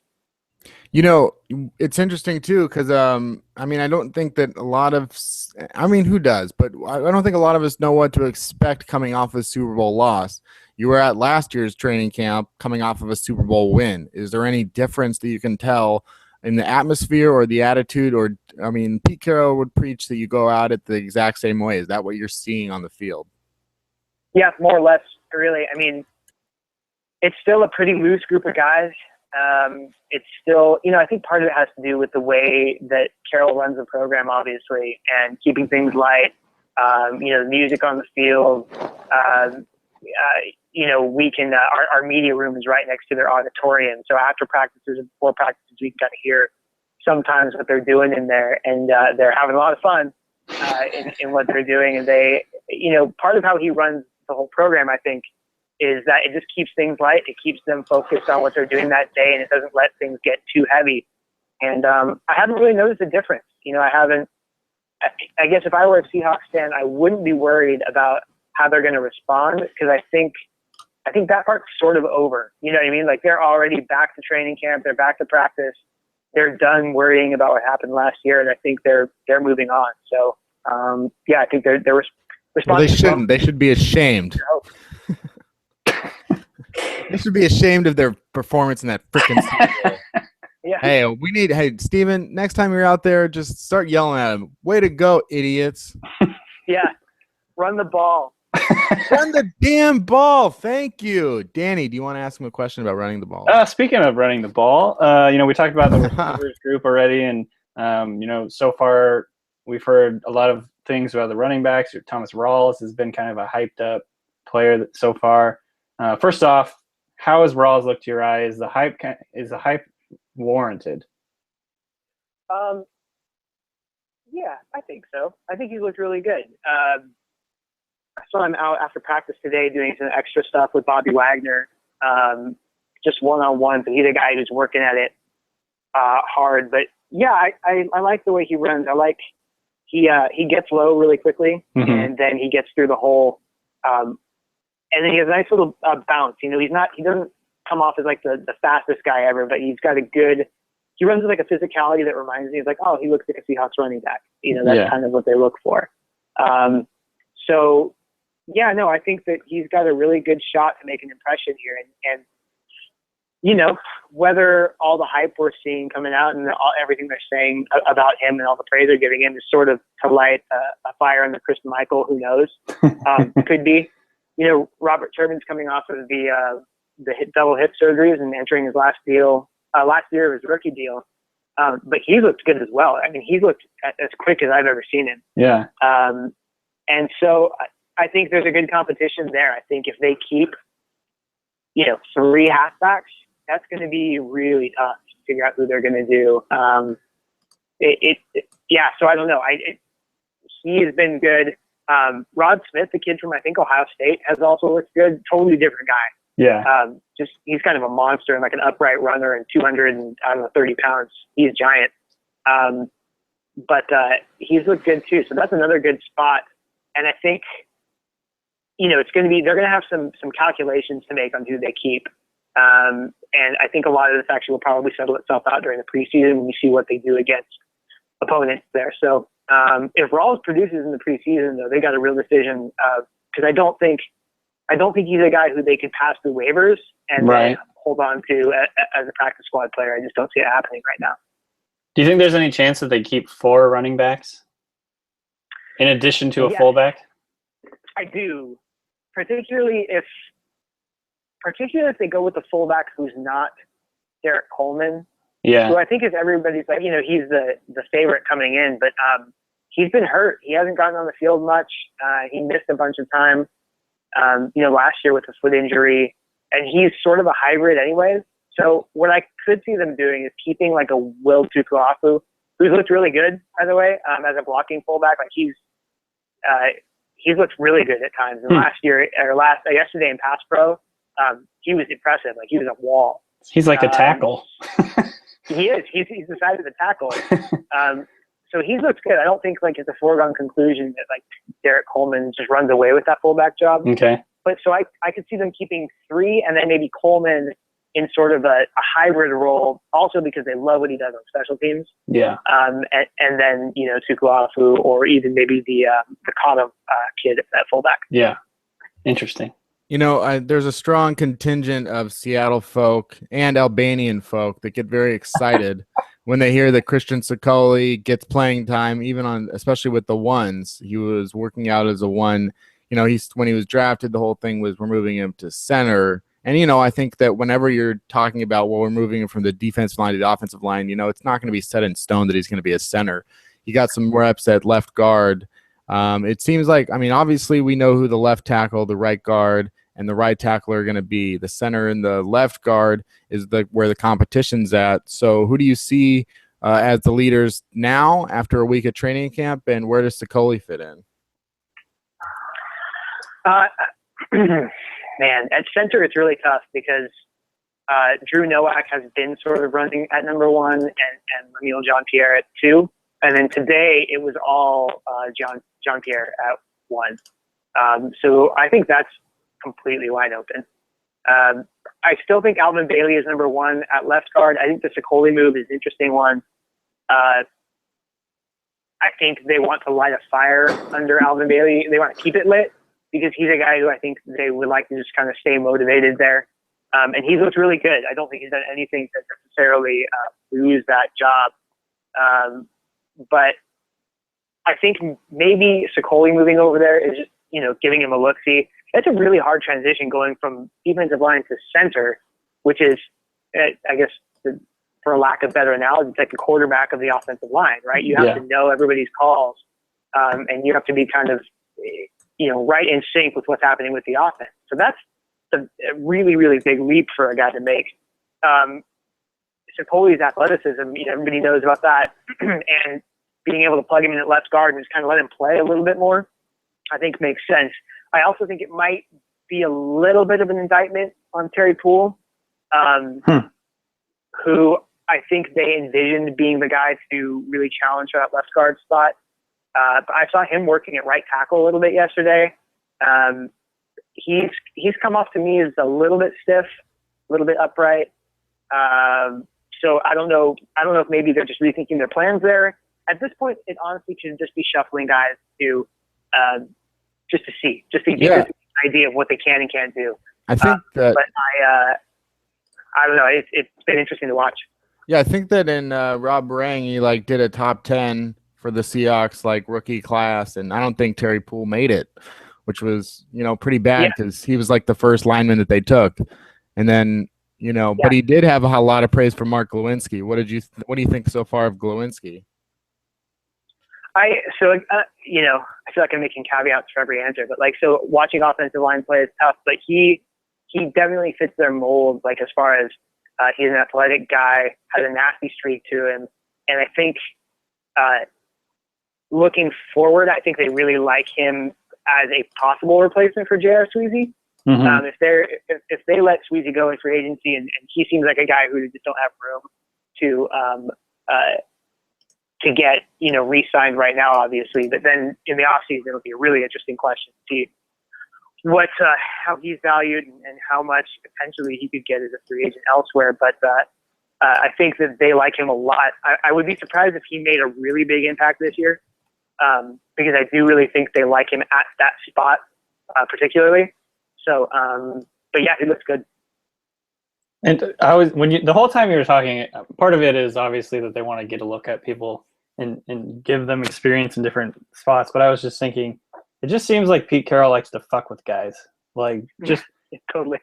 It's interesting too because I don't think that a lot of who does, but I don't think a lot of us know what to expect coming off a Super Bowl loss. You were at last year's training camp coming off of a Super Bowl win. Is there any difference that you can tell in the atmosphere or the attitude? Or Pete Carroll would preach that you go out it the exact same way. Is that what you're seeing on the field? Yeah, more or less. Really, it's still a pretty loose group of guys. It's still, I think part of it has to do with the way that Carroll runs the program, obviously, and keeping things light. The music on the field. We can. Our media room is right next to their auditorium, so after practices and before practices, we can kind of hear sometimes what they're doing in there, and they're having a lot of fun in what they're doing. And they, part of how he runs the whole program, I think, is that it just keeps things light. It keeps them focused on what they're doing that day, and it doesn't let things get too heavy. And I haven't really noticed a difference. I guess if I were a Seahawks fan, I wouldn't be worried about how they're going to respond, because I think that part's sort of over. You know what I mean? Like, they're already back to training camp. They're back to practice. They're done worrying about what happened last year, and I think they're moving on. So, I think they're responding. Well, they shouldn't. They should be ashamed. They should be ashamed of their performance in that freaking Super Bowl. Yeah. Hey, Steven, next time you're out there, just start yelling at them. Way to go, idiots. Yeah. Run the ball. Run the damn ball. Thank you. Danny, do you want to ask him a question about running the ball? Speaking of running the ball, we talked about the receivers group already, and so far we've heard a lot of things about the running backs. Thomas Rawls has been kind of a hyped up player so far. First off, how has Rawls looked to your eye? Is the hype warranted? Yeah, I think so. I think he looked really good. I saw him out after practice today doing some extra stuff with Bobby Wagner, just one-on-one. But he's a guy who's working at it hard. But yeah, I like the way he runs. I like he gets low really quickly, and then he gets through the hole. And then he has a nice little bounce. He doesn't come off as like the fastest guy ever, but he's got he runs with like a physicality that reminds me of like, oh, he looks like a Seahawks running back. That's kind of what they look for. So yeah, no, I think that he's got a really good shot to make an impression here. And whether all the hype we're seeing coming out and everything they're saying about him and all the praise they're giving him is sort of to light a fire under Chris Michael, who knows? Could be. Robert Turbin's coming off of the double hip surgeries and entering his last year of his rookie deal. But he looked good as well. He looked as quick as I've ever seen him. Yeah. And so I think there's a good competition there. I think if they keep, 3 halfbacks, that's going to be really tough to figure out who they're going to do. So I don't know. He has been good. Rod Smith, the kid from, I think, Ohio State, has also looked good. Totally different guy. Yeah. He's kind of a monster and like an upright runner and 230 pounds. He's giant. But he's looked good too. So that's another good spot. And I think, they're going to have some calculations to make on who they keep. And I think a lot of this actually will probably settle itself out during the preseason when we see what they do against opponents there. So if Rawls produces in the preseason, though, they got a real decision, because I don't think he's a guy who they could pass through waivers and then hold on to as a practice squad player. I just don't see it happening right now. Do you think there's any chance that they keep 4 running backs in addition to a fullback? I do, particularly if they go with the fullback who's not Derek Coleman. Yeah. Who I think is everybody's like, he's the favorite coming in, but he's been hurt. He hasn't gotten on the field much. He missed a bunch of time, last year with a foot injury, and he's sort of a hybrid anyways. So what I could see them doing is keeping like a Will Tukuafu, who's looked really good, by the way, as a blocking fullback. Like he's looked really good at times. And yesterday in pass pro, he was impressive. Like he was a wall. He's like a tackle. He is. He's decided to tackle. So he looks good. I don't think like it's a foregone conclusion that like Derek Coleman just runs away with that fullback job. Okay. But so I could see them keeping 3 and then maybe Coleman in sort of a hybrid role, also because they love what he does on special teams. Yeah. And then, Tukuafu or even maybe the Cotto kid at fullback. Yeah. Interesting. There's a strong contingent of Seattle folk and Albanian folk that get very excited when they hear that Christian Sicoli gets playing time, especially with the ones. He was working out as a one. When he was drafted, the whole thing was we're moving him to center. And, I think that whenever you're talking about, we're moving him from the defensive line to the offensive line, it's not going to be set in stone that he's going to be a center. He got some reps at left guard. It seems like, obviously we know who the left tackle, the right guard, and the right tackle are going to be. The center and the left guard is where the competition's at. So who do you see as the leaders now after a week of training camp, and where does Sicoli fit in? Man, at center it's really tough because Drew Nowak has been sort of running at number 1 and Emile Jean-Pierre at 2. And then today it was all Jean-Pierre at 1. So I think that's completely wide open. I still think Alvin Bailey is number 1 at left guard. I think the Sicoli move is an interesting one. I think they want to light a fire under Alvin Bailey. They want to keep it lit because he's a guy who I think they would like to just kind of stay motivated there. And he's looked really good. I don't think he's done anything to necessarily lose that job. But I think maybe Sicoli moving over there is just, giving him a look-see. It's a really hard transition going from defensive line to center, which is, I guess, for a lack of better analogy, it's like the quarterback of the offensive line, right? You have to know everybody's calls, and you have to be kind of, right in sync with what's happening with the offense. So that's a really, really big leap for a guy to make. Sicoli's athleticism, everybody knows about that, and being able to plug him in at left guard and just kind of let him play a little bit more, I think makes sense. I also think it might be a little bit of an indictment on Terry Poole, who I think they envisioned being the guy to really challenge for that left guard spot. But I saw him working at right tackle a little bit yesterday. He's come off to me as a little bit stiff, a little bit upright. So I don't know if maybe they're just rethinking their plans there. At this point, it honestly should just be shuffling guys to just to get an idea of what they can and can't do. I think that. But I don't know. It's been interesting to watch. Yeah, I think that in Rob Rang, he did a top 10 for the Seahawks rookie class, and I don't think Terry Poole made it, which was pretty bad because he was the first lineman that they took, and then but he did have a lot of praise for Mark Glowinski. What do you think so far of Glowinski? I feel like I'm making caveats for every answer, but so watching offensive line play is tough, but he definitely fits their mold, as far as he's an athletic guy, has a nasty streak to him. And I think looking forward, I think they really like him as a possible replacement for J.R. Sweezy. Mm-hmm. If they let Sweezy go in free agency, and he seems like a guy who just don't have room to get re-signed right now, obviously. But then in the offseason, it'll be a really interesting question to see how he's valued and how much potentially he could get as a free agent elsewhere. But I think that they like him a lot. I would be surprised if he made a really big impact this year, because I do really think they like him at that spot particularly. So, but yeah, he looks good. And the whole time you were talking, part of it is obviously that they want to get a look at people and give them experience in different spots. But I was just thinking, it just seems like Pete Carroll likes to fuck with guys. Totally.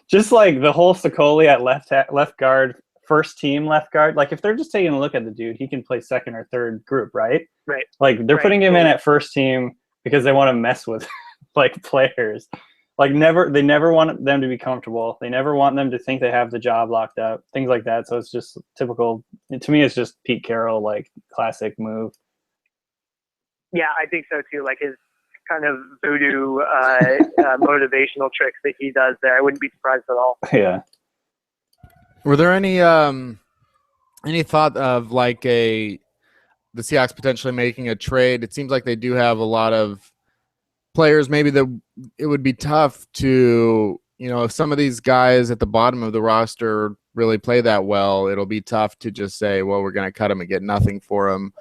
just the whole Sicoli at left guard first team left guard. Like if they're just taking a look at the dude, he can play second or third group, right? Right. Like they're putting him in at first team because they want to mess with like players. Like they never want them to be comfortable. They never want them to think they have the job locked up, things like that. So it's just typical. To me, it's just Pete Carroll, like classic move. Yeah, I think so too. Like his kind of voodoo motivational tricks that he does there. I wouldn't be surprised at all. Yeah. Were there any thought of like the Seahawks potentially making a trade? It seems like they do have a lot of players. Maybe that it would be tough to, if some of these guys at the bottom of the roster really play that well, it'll be tough to just say, well, we're going to cut them and get nothing for them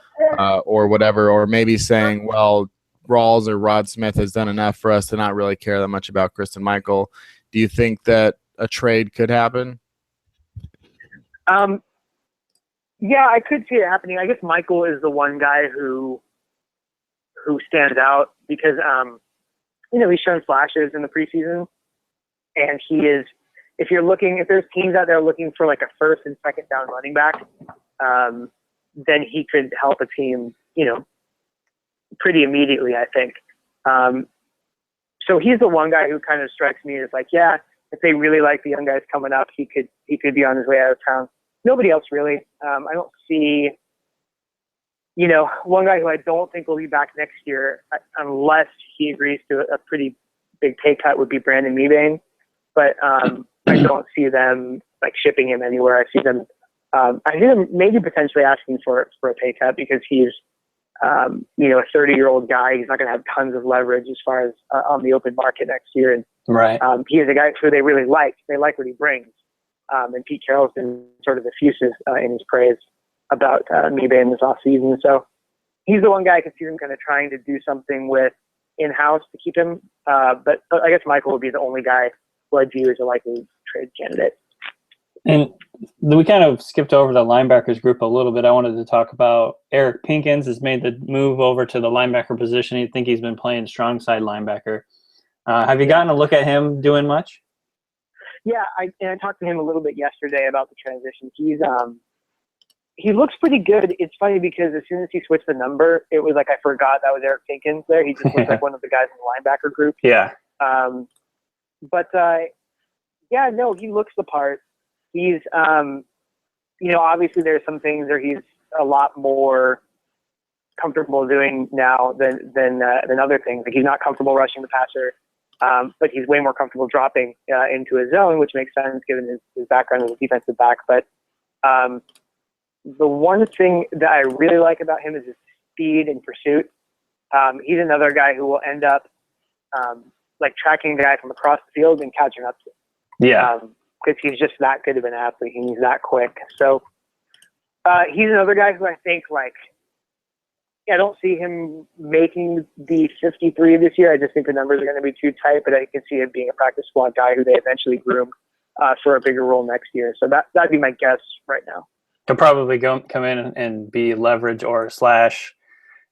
or whatever. Or maybe saying, well, Rawls or Rod Smith has done enough for us to not really care that much about Kristen Michael. Do you think that a trade could happen? Yeah, I could see it happening. I guess Michael is the one guy who stands out because, he's shown flashes in the preseason, and he is. If there's teams out there looking for like a first and second down running back, then he could help a team, pretty immediately, I think. So he's the one guy who kind of strikes me as like, yeah, if they really like the young guys coming up, he could be on his way out of town. Nobody else really. I don't see, one guy who I don't think will be back next year unless he agrees to a pretty big pay cut would be Brandon Mebane. But I don't see them like shipping him anywhere. I see them maybe potentially asking for a pay cut because he's a 30-year-old guy. He's not going to have tons of leverage as far as on the open market next year. And right. He is a guy who they really like. They like what he brings. And Pete Carroll's been sort of effusive in his praise about Mebane this offseason. So he's the one guy I can see them kind of trying to do something with in-house to keep him. But I guess Michael would be the only guy who I view as a likely trade candidate. And we kind of skipped over the linebackers group a little bit. I wanted to talk about Eric Pinkins has made the move over to the linebacker position. You think he's been playing strong side linebacker. Have you gotten a look at him doing much? Yeah, I talked to him a little bit yesterday about the transition. He looks pretty good. It's funny because as soon as he switched the number, it was like I forgot that was Eric Pinkins there. He just looks like one of the guys in the linebacker group. Yeah. He looks the part. He's, obviously there's some things where he's a lot more comfortable doing now than other things. Like he's not comfortable rushing the passer. But he's way more comfortable dropping into his zone, which makes sense given his background as a defensive back. But the one thing that I really like about him is his speed and pursuit. He's another guy who will end up tracking the guy from across the field and catching up to him. Yeah. Because he's just that good of an athlete and he's that quick. So he's another guy who I think I don't see him making the 53 this year. I just think the numbers are going to be too tight, but I can see him being a practice squad guy who they eventually groom for a bigger role next year. So that'd be my guess right now. He'll probably come in and be leverage or /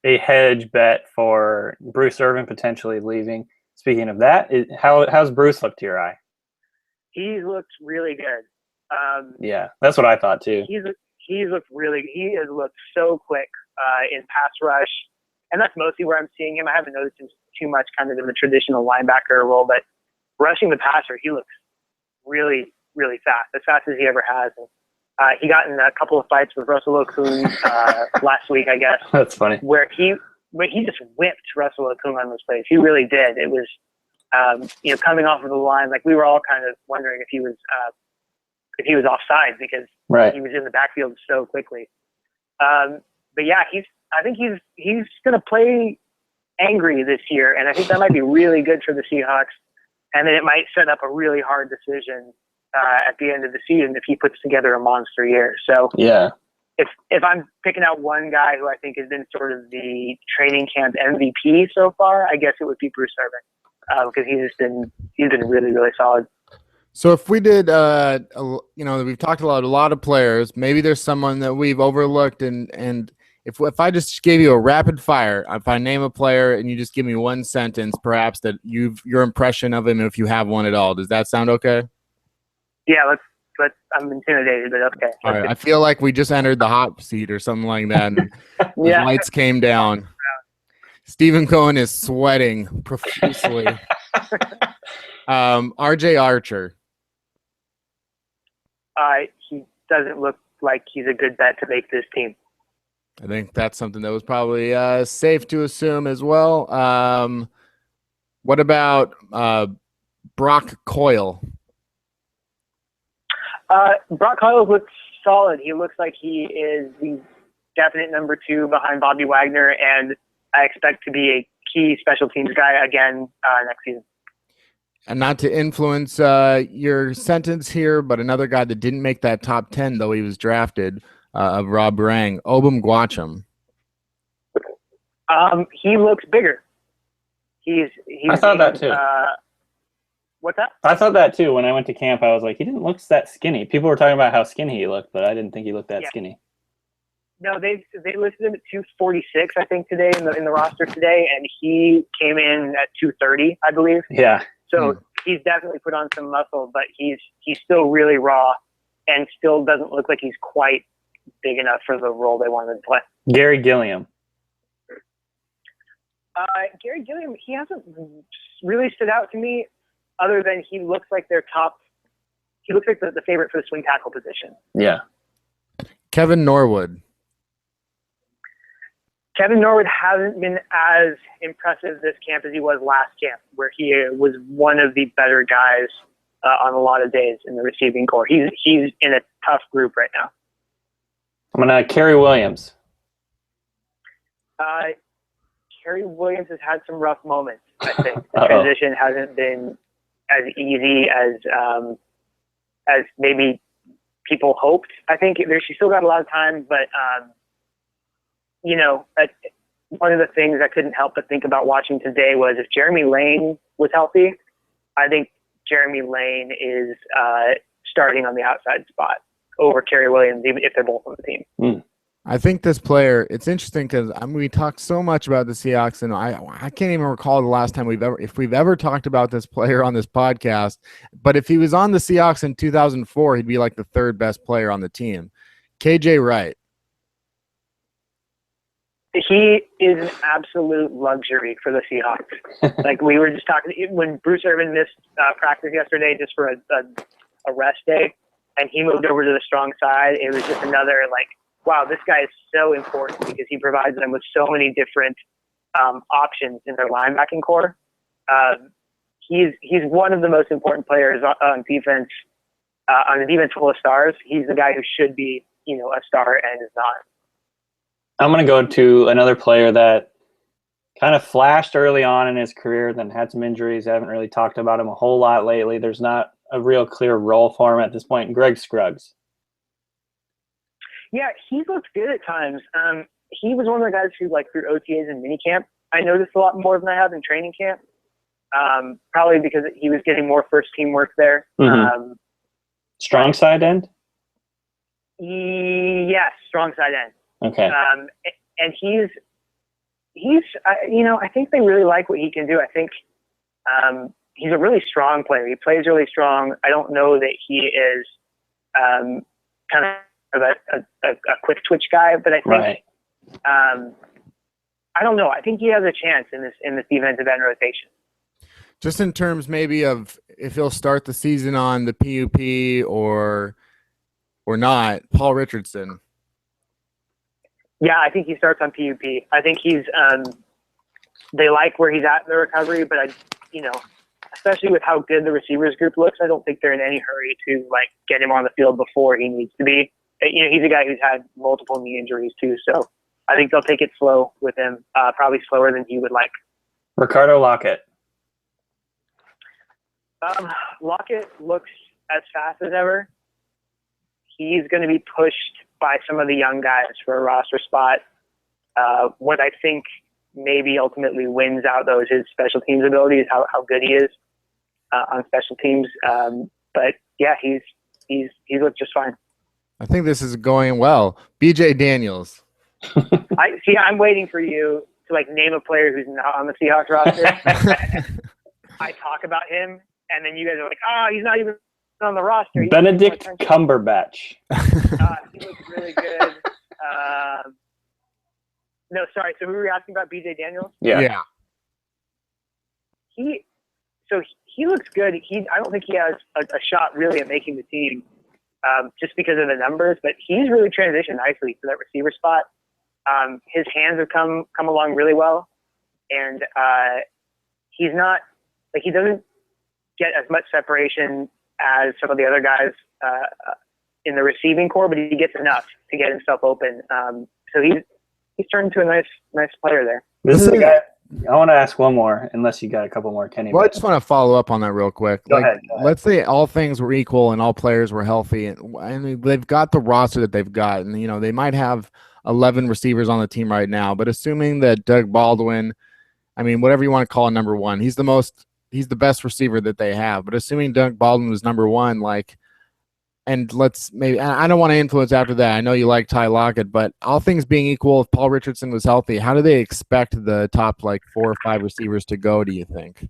a hedge bet for Bruce Irvin potentially leaving. Speaking of that, how's Bruce looked to your eye? He's looked really good. Yeah, that's what I thought too. He has looked so quick in pass rush, and that's mostly where I'm seeing him. I haven't noticed him too much kind of in the traditional linebacker role, but rushing the passer, he looks really, really fast, as fast as he ever has. And, he got in a couple of fights with Russell Okung last week, I guess. That's funny. Where he just whipped Russell Okung on those plays. He really did. It was, coming off of the line, like we were all kind of wondering if he was offside because right. he was in the backfield so quickly. But yeah, I think he's going to play angry this year, and I think that might be really good for the Seahawks. And then it might set up a really hard decision at the end of the season if he puts together a monster year. So yeah, if I'm picking out one guy who I think has been sort of the training camp MVP so far, I guess it would be Bruce Irvin because he's been really, really solid. So if we did, we've talked about a lot of players. Maybe there's someone that we've overlooked, and if I just gave you a rapid fire, if I name a player and you just give me one sentence, perhaps that your impression of him, if you have one at all, does that sound okay? Yeah, let's but I'm intimidated. But okay. All right. I feel like we just entered the hot seat or something like that. And the Yeah. lights came down. Stephen Cohen is sweating profusely. RJ Archer. He doesn't look like he's a good bet to make this team. I think that's something that was probably safe to assume as well. What about Brock Coyle? Brock Coyle looks solid. He looks like he is the definite number 2 behind Bobby Wagner, and I expect to be a key special teams guy again next season. And not to influence your sentence here, but another guy that didn't make that top 10, though he was drafted, of Rob Rang, Obum Gwacham. He looks bigger. I thought that too. What's that? I thought that too. When I went to camp, I was like, he didn't look that skinny. People were talking about how skinny he looked, but I didn't think he looked that skinny. No, they listed him at 246, I think, today in the roster today, and he came in at 230, I believe. Yeah. So he's definitely put on some muscle, but he's still really raw, and still doesn't look like he's quite big enough for the role they wanted to play. Gary Gilliam. Gary Gilliam, he hasn't really stood out to me, other than he looks like their top. He looks like the favorite for the swing tackle position. Yeah. Kevin Norwood. Kevin Norwood hasn't been as impressive this camp as he was last camp, where he was one of the better guys on a lot of days in the receiving corps. He's in a tough group right now. I'm gonna Kerry Williams. Kerry Williams has had some rough moments. I think the transition hasn't been as easy as maybe people hoped. I think she still got a lot of time, but one of the things I couldn't help but think about watching today was if Jeremy Lane was healthy, I think Jeremy Lane is starting on the outside spot over Kerry Williams, even if they're both on the team. I think this player, it's interesting because we talked so much about the Seahawks, and I can't even recall the last time if we've ever talked about this player on this podcast. But if he was on the Seahawks in 2004, he'd be like the 3rd best player on the team. KJ Wright. He is an absolute luxury for the Seahawks. Like we were just talking, when Bruce Irvin missed practice yesterday just for a rest day, and he moved over to the strong side, it was just another wow, this guy is so important because he provides them with so many different options in their linebacking core. He's one of the most important players on defense, on the defense full of stars. He's the guy who should be, a star and is not. I'm going to go to another player that kind of flashed early on in his career, then had some injuries. I haven't really talked about him a whole lot lately. There's not a real clear role for him at this point. Greg Scruggs. Yeah, he looks good at times. He was one of the guys who, through OTAs and minicamp, I noticed a lot more than I have in training camp. Probably because he was getting more first team work there. Mm-hmm. Strong side end? Yes, strong side end. Okay. And he's I think they really like what he can do. I think he's a really strong player. He plays really strong. I don't know that he is kind of a quick twitch guy, but I think I don't know. I think he has a chance in this defensive end rotation. Just in terms maybe of if he'll start the season on the PUP or not, Paul Richardson. Yeah, I think he starts on PUP. I think he's they like where he's at in the recovery, but especially with how good the receivers group looks, I don't think they're in any hurry to get him on the field before he needs to be. He's a guy who's had multiple knee injuries too, so I think they'll take it slow with him, probably slower than he would like. Ricardo Lockett. Lockett looks as fast as ever. He's going to be pushed by some of the young guys for a roster spot. What I think maybe ultimately wins out, though, is his special teams ability, is how good he is on special teams. But yeah, he's looked just fine. I think this is going well. BJ Daniels. I'm waiting for you to name a player who's not on the Seahawks roster. I talk about him, and then you guys are like, he's not even on the roster. Benedict Cumberbatch. He looks really good. No, sorry. So we were asking about BJ Daniels. Yeah. He looks good. I don't think he has a shot really at making the team, just because of the numbers. But he's really transitioned nicely to that receiver spot. His hands have come along really well, and he's not like, he doesn't get as much separation as some of the other guys in the receiving core, but he gets enough to get himself open. So he's turned into a nice player there. This is a guy. I want to ask one more, unless you got a couple more, Kenny. Well, I just want to follow up on that real quick. Go ahead. Let's say all things were equal and all players were healthy, and I mean, they've got the roster that they've got, and they might have 11 receivers on the team right now. But assuming that Doug Baldwin, I mean, whatever you want to call a number one, he's the best receiver that they have. But assuming Doug Baldwin was number one, and I don't want to influence after that. I know you like Ty Lockett, but all things being equal, if Paul Richardson was healthy, how do they expect the top 4 or 5 receivers to go, do you think?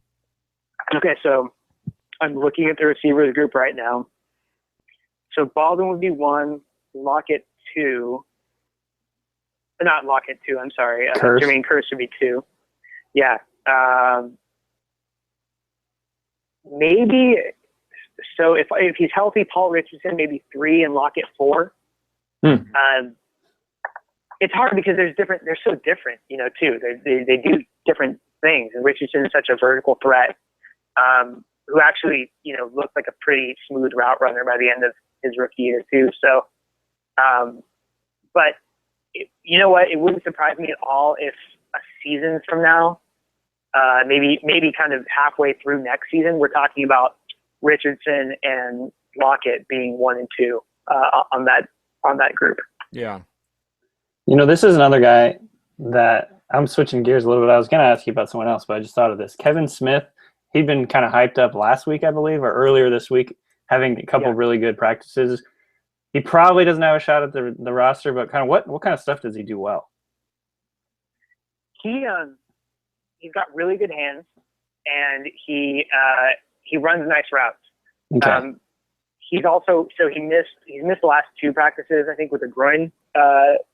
Okay, so I'm looking at the receivers group right now. So Baldwin would be 1, Lockett 2. Not Lockett 2, I'm sorry. Jermaine Kearse would be 2. Yeah. Maybe. So if he's healthy, Paul Richardson maybe 3 and Lockett 4. It's hard because they're so different, too. They do different things. And Richardson is such a vertical threat, who actually, looked like a pretty smooth route runner by the end of his rookie year too. So, but you know what? It wouldn't surprise me at all if a season from now, maybe kind of halfway through next season, we're talking about Richardson and Lockett being 1 and 2 on that group. Yeah. This is another guy that I'm switching gears a little bit. I was going to ask you about someone else, but I just thought of this. Kevin Smith, he'd been kind of hyped up last week, I believe, or earlier this week, having a couple really good practices. He probably doesn't have a shot at the roster, but kind of what kind of stuff does he do well? He's got really good hands, and he runs nice routes. Okay. He's missed the last 2 practices, I think, with a groin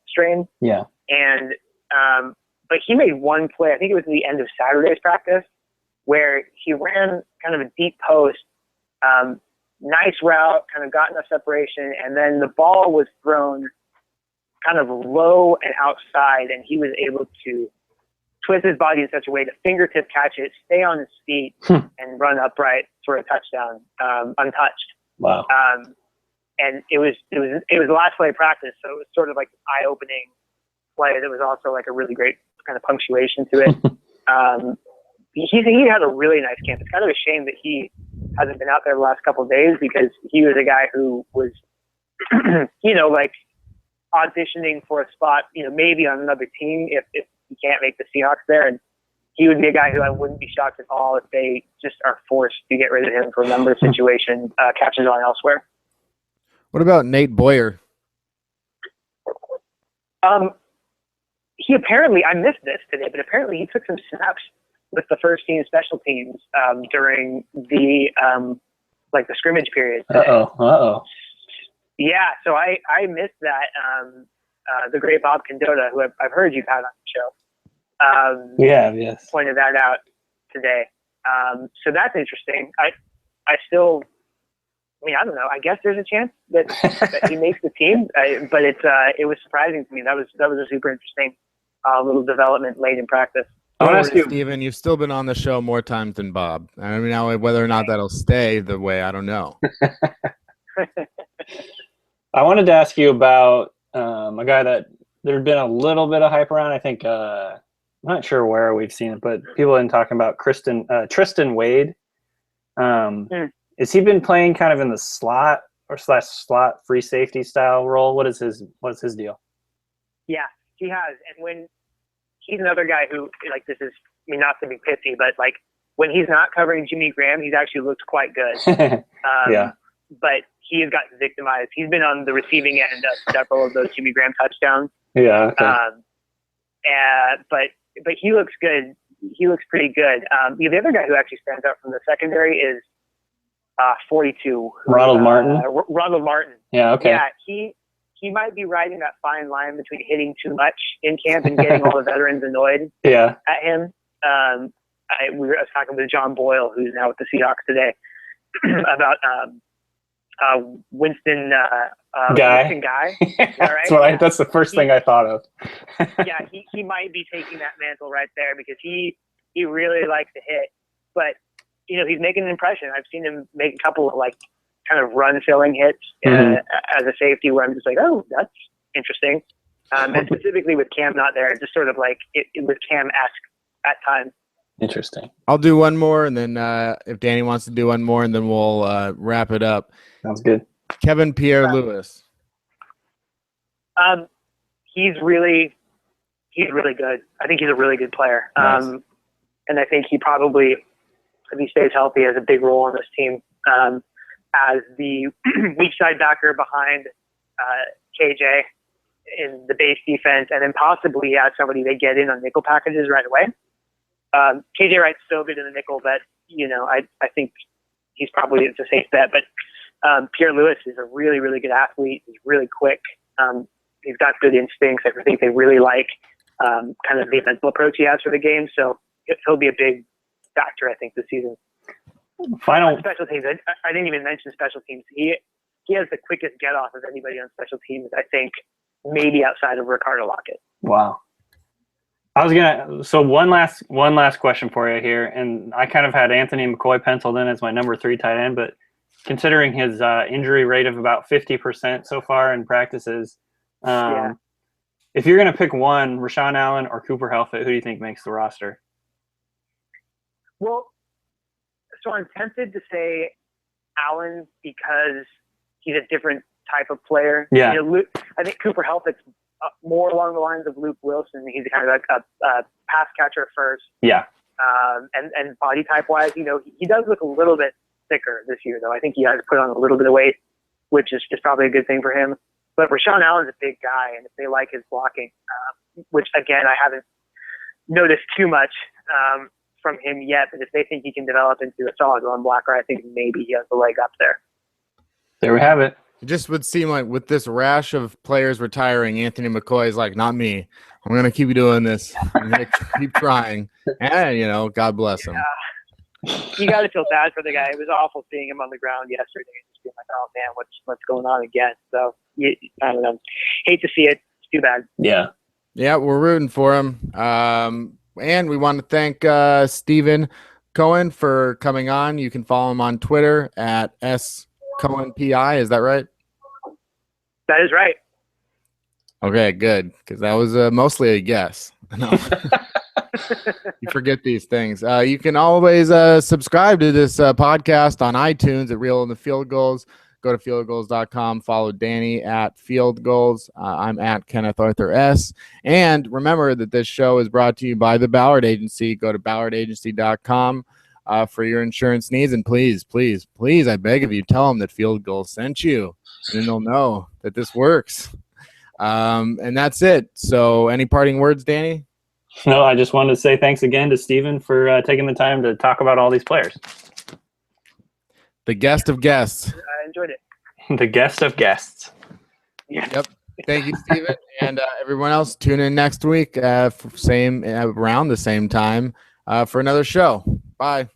strain. Yeah. And but he made one play, I think it was at the end of Saturday's practice, where he ran kind of a deep post, nice route, kind of got enough separation, and then the ball was thrown kind of low and outside, and he was able to twist his body in such a way to fingertip catch it, stay on his feet, and run upright for a touchdown, untouched. Wow. And it was the last play of practice, so it was sort of like an eye-opening play that was also like a really great kind of punctuation to it. He had a really nice camp. It's kind of a shame that he hasn't been out there the last couple of days, because he was a guy who was, like auditioning for a spot, maybe on another team if he can't make the Seahawks there. And he would be a guy who I wouldn't be shocked at all if they just are forced to get rid of him for a number situation, catches on elsewhere. What about Nate Boyer? He apparently, I missed this today, but apparently he took some snaps with the first team special teams during the the scrimmage period today. Yeah, so I missed that. The great Bob Condota, who I've heard you've had on the show, yes, pointed that out today. So that's interesting. I don't know. I guess there's a chance that he makes the team, but it was surprising to me. That was a super interesting little development late in practice. I want to ask you, Steven, you've still been on the show more times than Bob. I mean, now whether or not that'll stay the way, I don't know. I wanted to ask you about a guy that there'd been a little bit of hype around. I think I'm not sure where we've seen it, but people have been talking about Tristan Wade. Has he been playing kind of in the slot or slot free safety style role? What's his deal? Yeah, he has. And when he's another guy who, this is, not to be pithy, but when he's not covering Jimmy Graham, he's actually looked quite good. Yeah. But he has gotten victimized. He's been on the receiving end of several of those Jimmy Graham touchdowns. Yeah. Okay. But he looks good. He looks pretty good. The other guy who actually stands out from the secondary is 42. Ronald Martin? Ronald Martin. Yeah, okay. Yeah, he might be riding that fine line between hitting too much in camp and getting all the veterans annoyed at him. I was talking with John Boyle, who's now with the Seahawks today, about Winston Guy. Winston Guy. Is that right? That's the first thing I thought of. Yeah, he might be taking that mantle right there because he really likes to hit, but he's making an impression. I've seen him make a couple of kind of run filling hits as a safety where I'm just like, oh, that's interesting. And specifically with Cam not there, just sort of like it was Cam-esque at times. Interesting. I'll do one more, and then if Danny wants to do one more, and then we'll wrap it up. Sounds good. Kevin Pierre-Louis. He's really good. I think he's a really good player. Nice. And I think he probably, if he stays healthy, has a big role on this team as the weak side backer behind KJ in the base defense, and then possibly as somebody they get in on nickel packages right away. KJ Wright's so good in the nickel that, I think he's probably it's a safe bet. But Pierre-Louis is a really, really good athlete. He's really quick. He's got good instincts. I think they really like kind of the mental approach he has for the game. So he'll be a big factor, I think, this season. Final special teams. I didn't even mention special teams. He has the quickest get off of anybody on special teams, I think, maybe outside of Ricardo Lockett. Wow. So one last question for you here, and I kind of had Anthony McCoy penciled in as my number 3 tight end, but considering his injury rate of about 50% so far in practices, if you're going to pick one, Rashawn Allen or Cooper Helfet, who do you think makes the roster? Well, so I'm tempted to say Allen because he's a different type of player. Yeah. I think Cooper Helfet's more along the lines of Luke Wilson. He's kind of like a pass catcher first. Yeah. And body type wise, he does look a little bit thicker this year, though. I think he has put on a little bit of weight, which is just probably a good thing for him. But Rashawn Allen's a big guy, and if they like his blocking, which again I haven't noticed too much from him yet, but if they think he can develop into a solid run blocker, I think maybe he has the leg up there. There we have it. It just would seem like with this rash of players retiring, Anthony McCoy is like, not me. I'm going to keep doing this. I'm going to keep trying. And, God bless him. Yeah. You got to feel bad for the guy. It was awful seeing him on the ground yesterday and just being like, oh, man, what's going on again? So, I don't know. Hate to see it. It's too bad. Yeah. Yeah, we're rooting for him. And we want to thank Stephen Cohen for coming on. You can follow him on Twitter at SCohenPI. Is that right? That is right. Okay, good. Because that was mostly a guess. No. You forget these things. You can always subscribe to this podcast on iTunes at Reel in the Field Goals. Go to fieldgoals.com. Follow Danny at Field Goals. I'm at Kenneth Arthur S. And remember that this show is brought to you by the Ballard Agency. Go to ballardagency.com for your insurance needs. And please, please, please, I beg of you, tell them that Field Goals sent you. And then they'll know that this works. And that's it. So any parting words, Danny? No, I just wanted to say thanks again to Stephen for taking the time to talk about all these players. The guest of guests. I enjoyed it. The guest of guests. Yeah. Yep. Thank you, Stephen. And everyone else, tune in next week, around the same time for another show. Bye.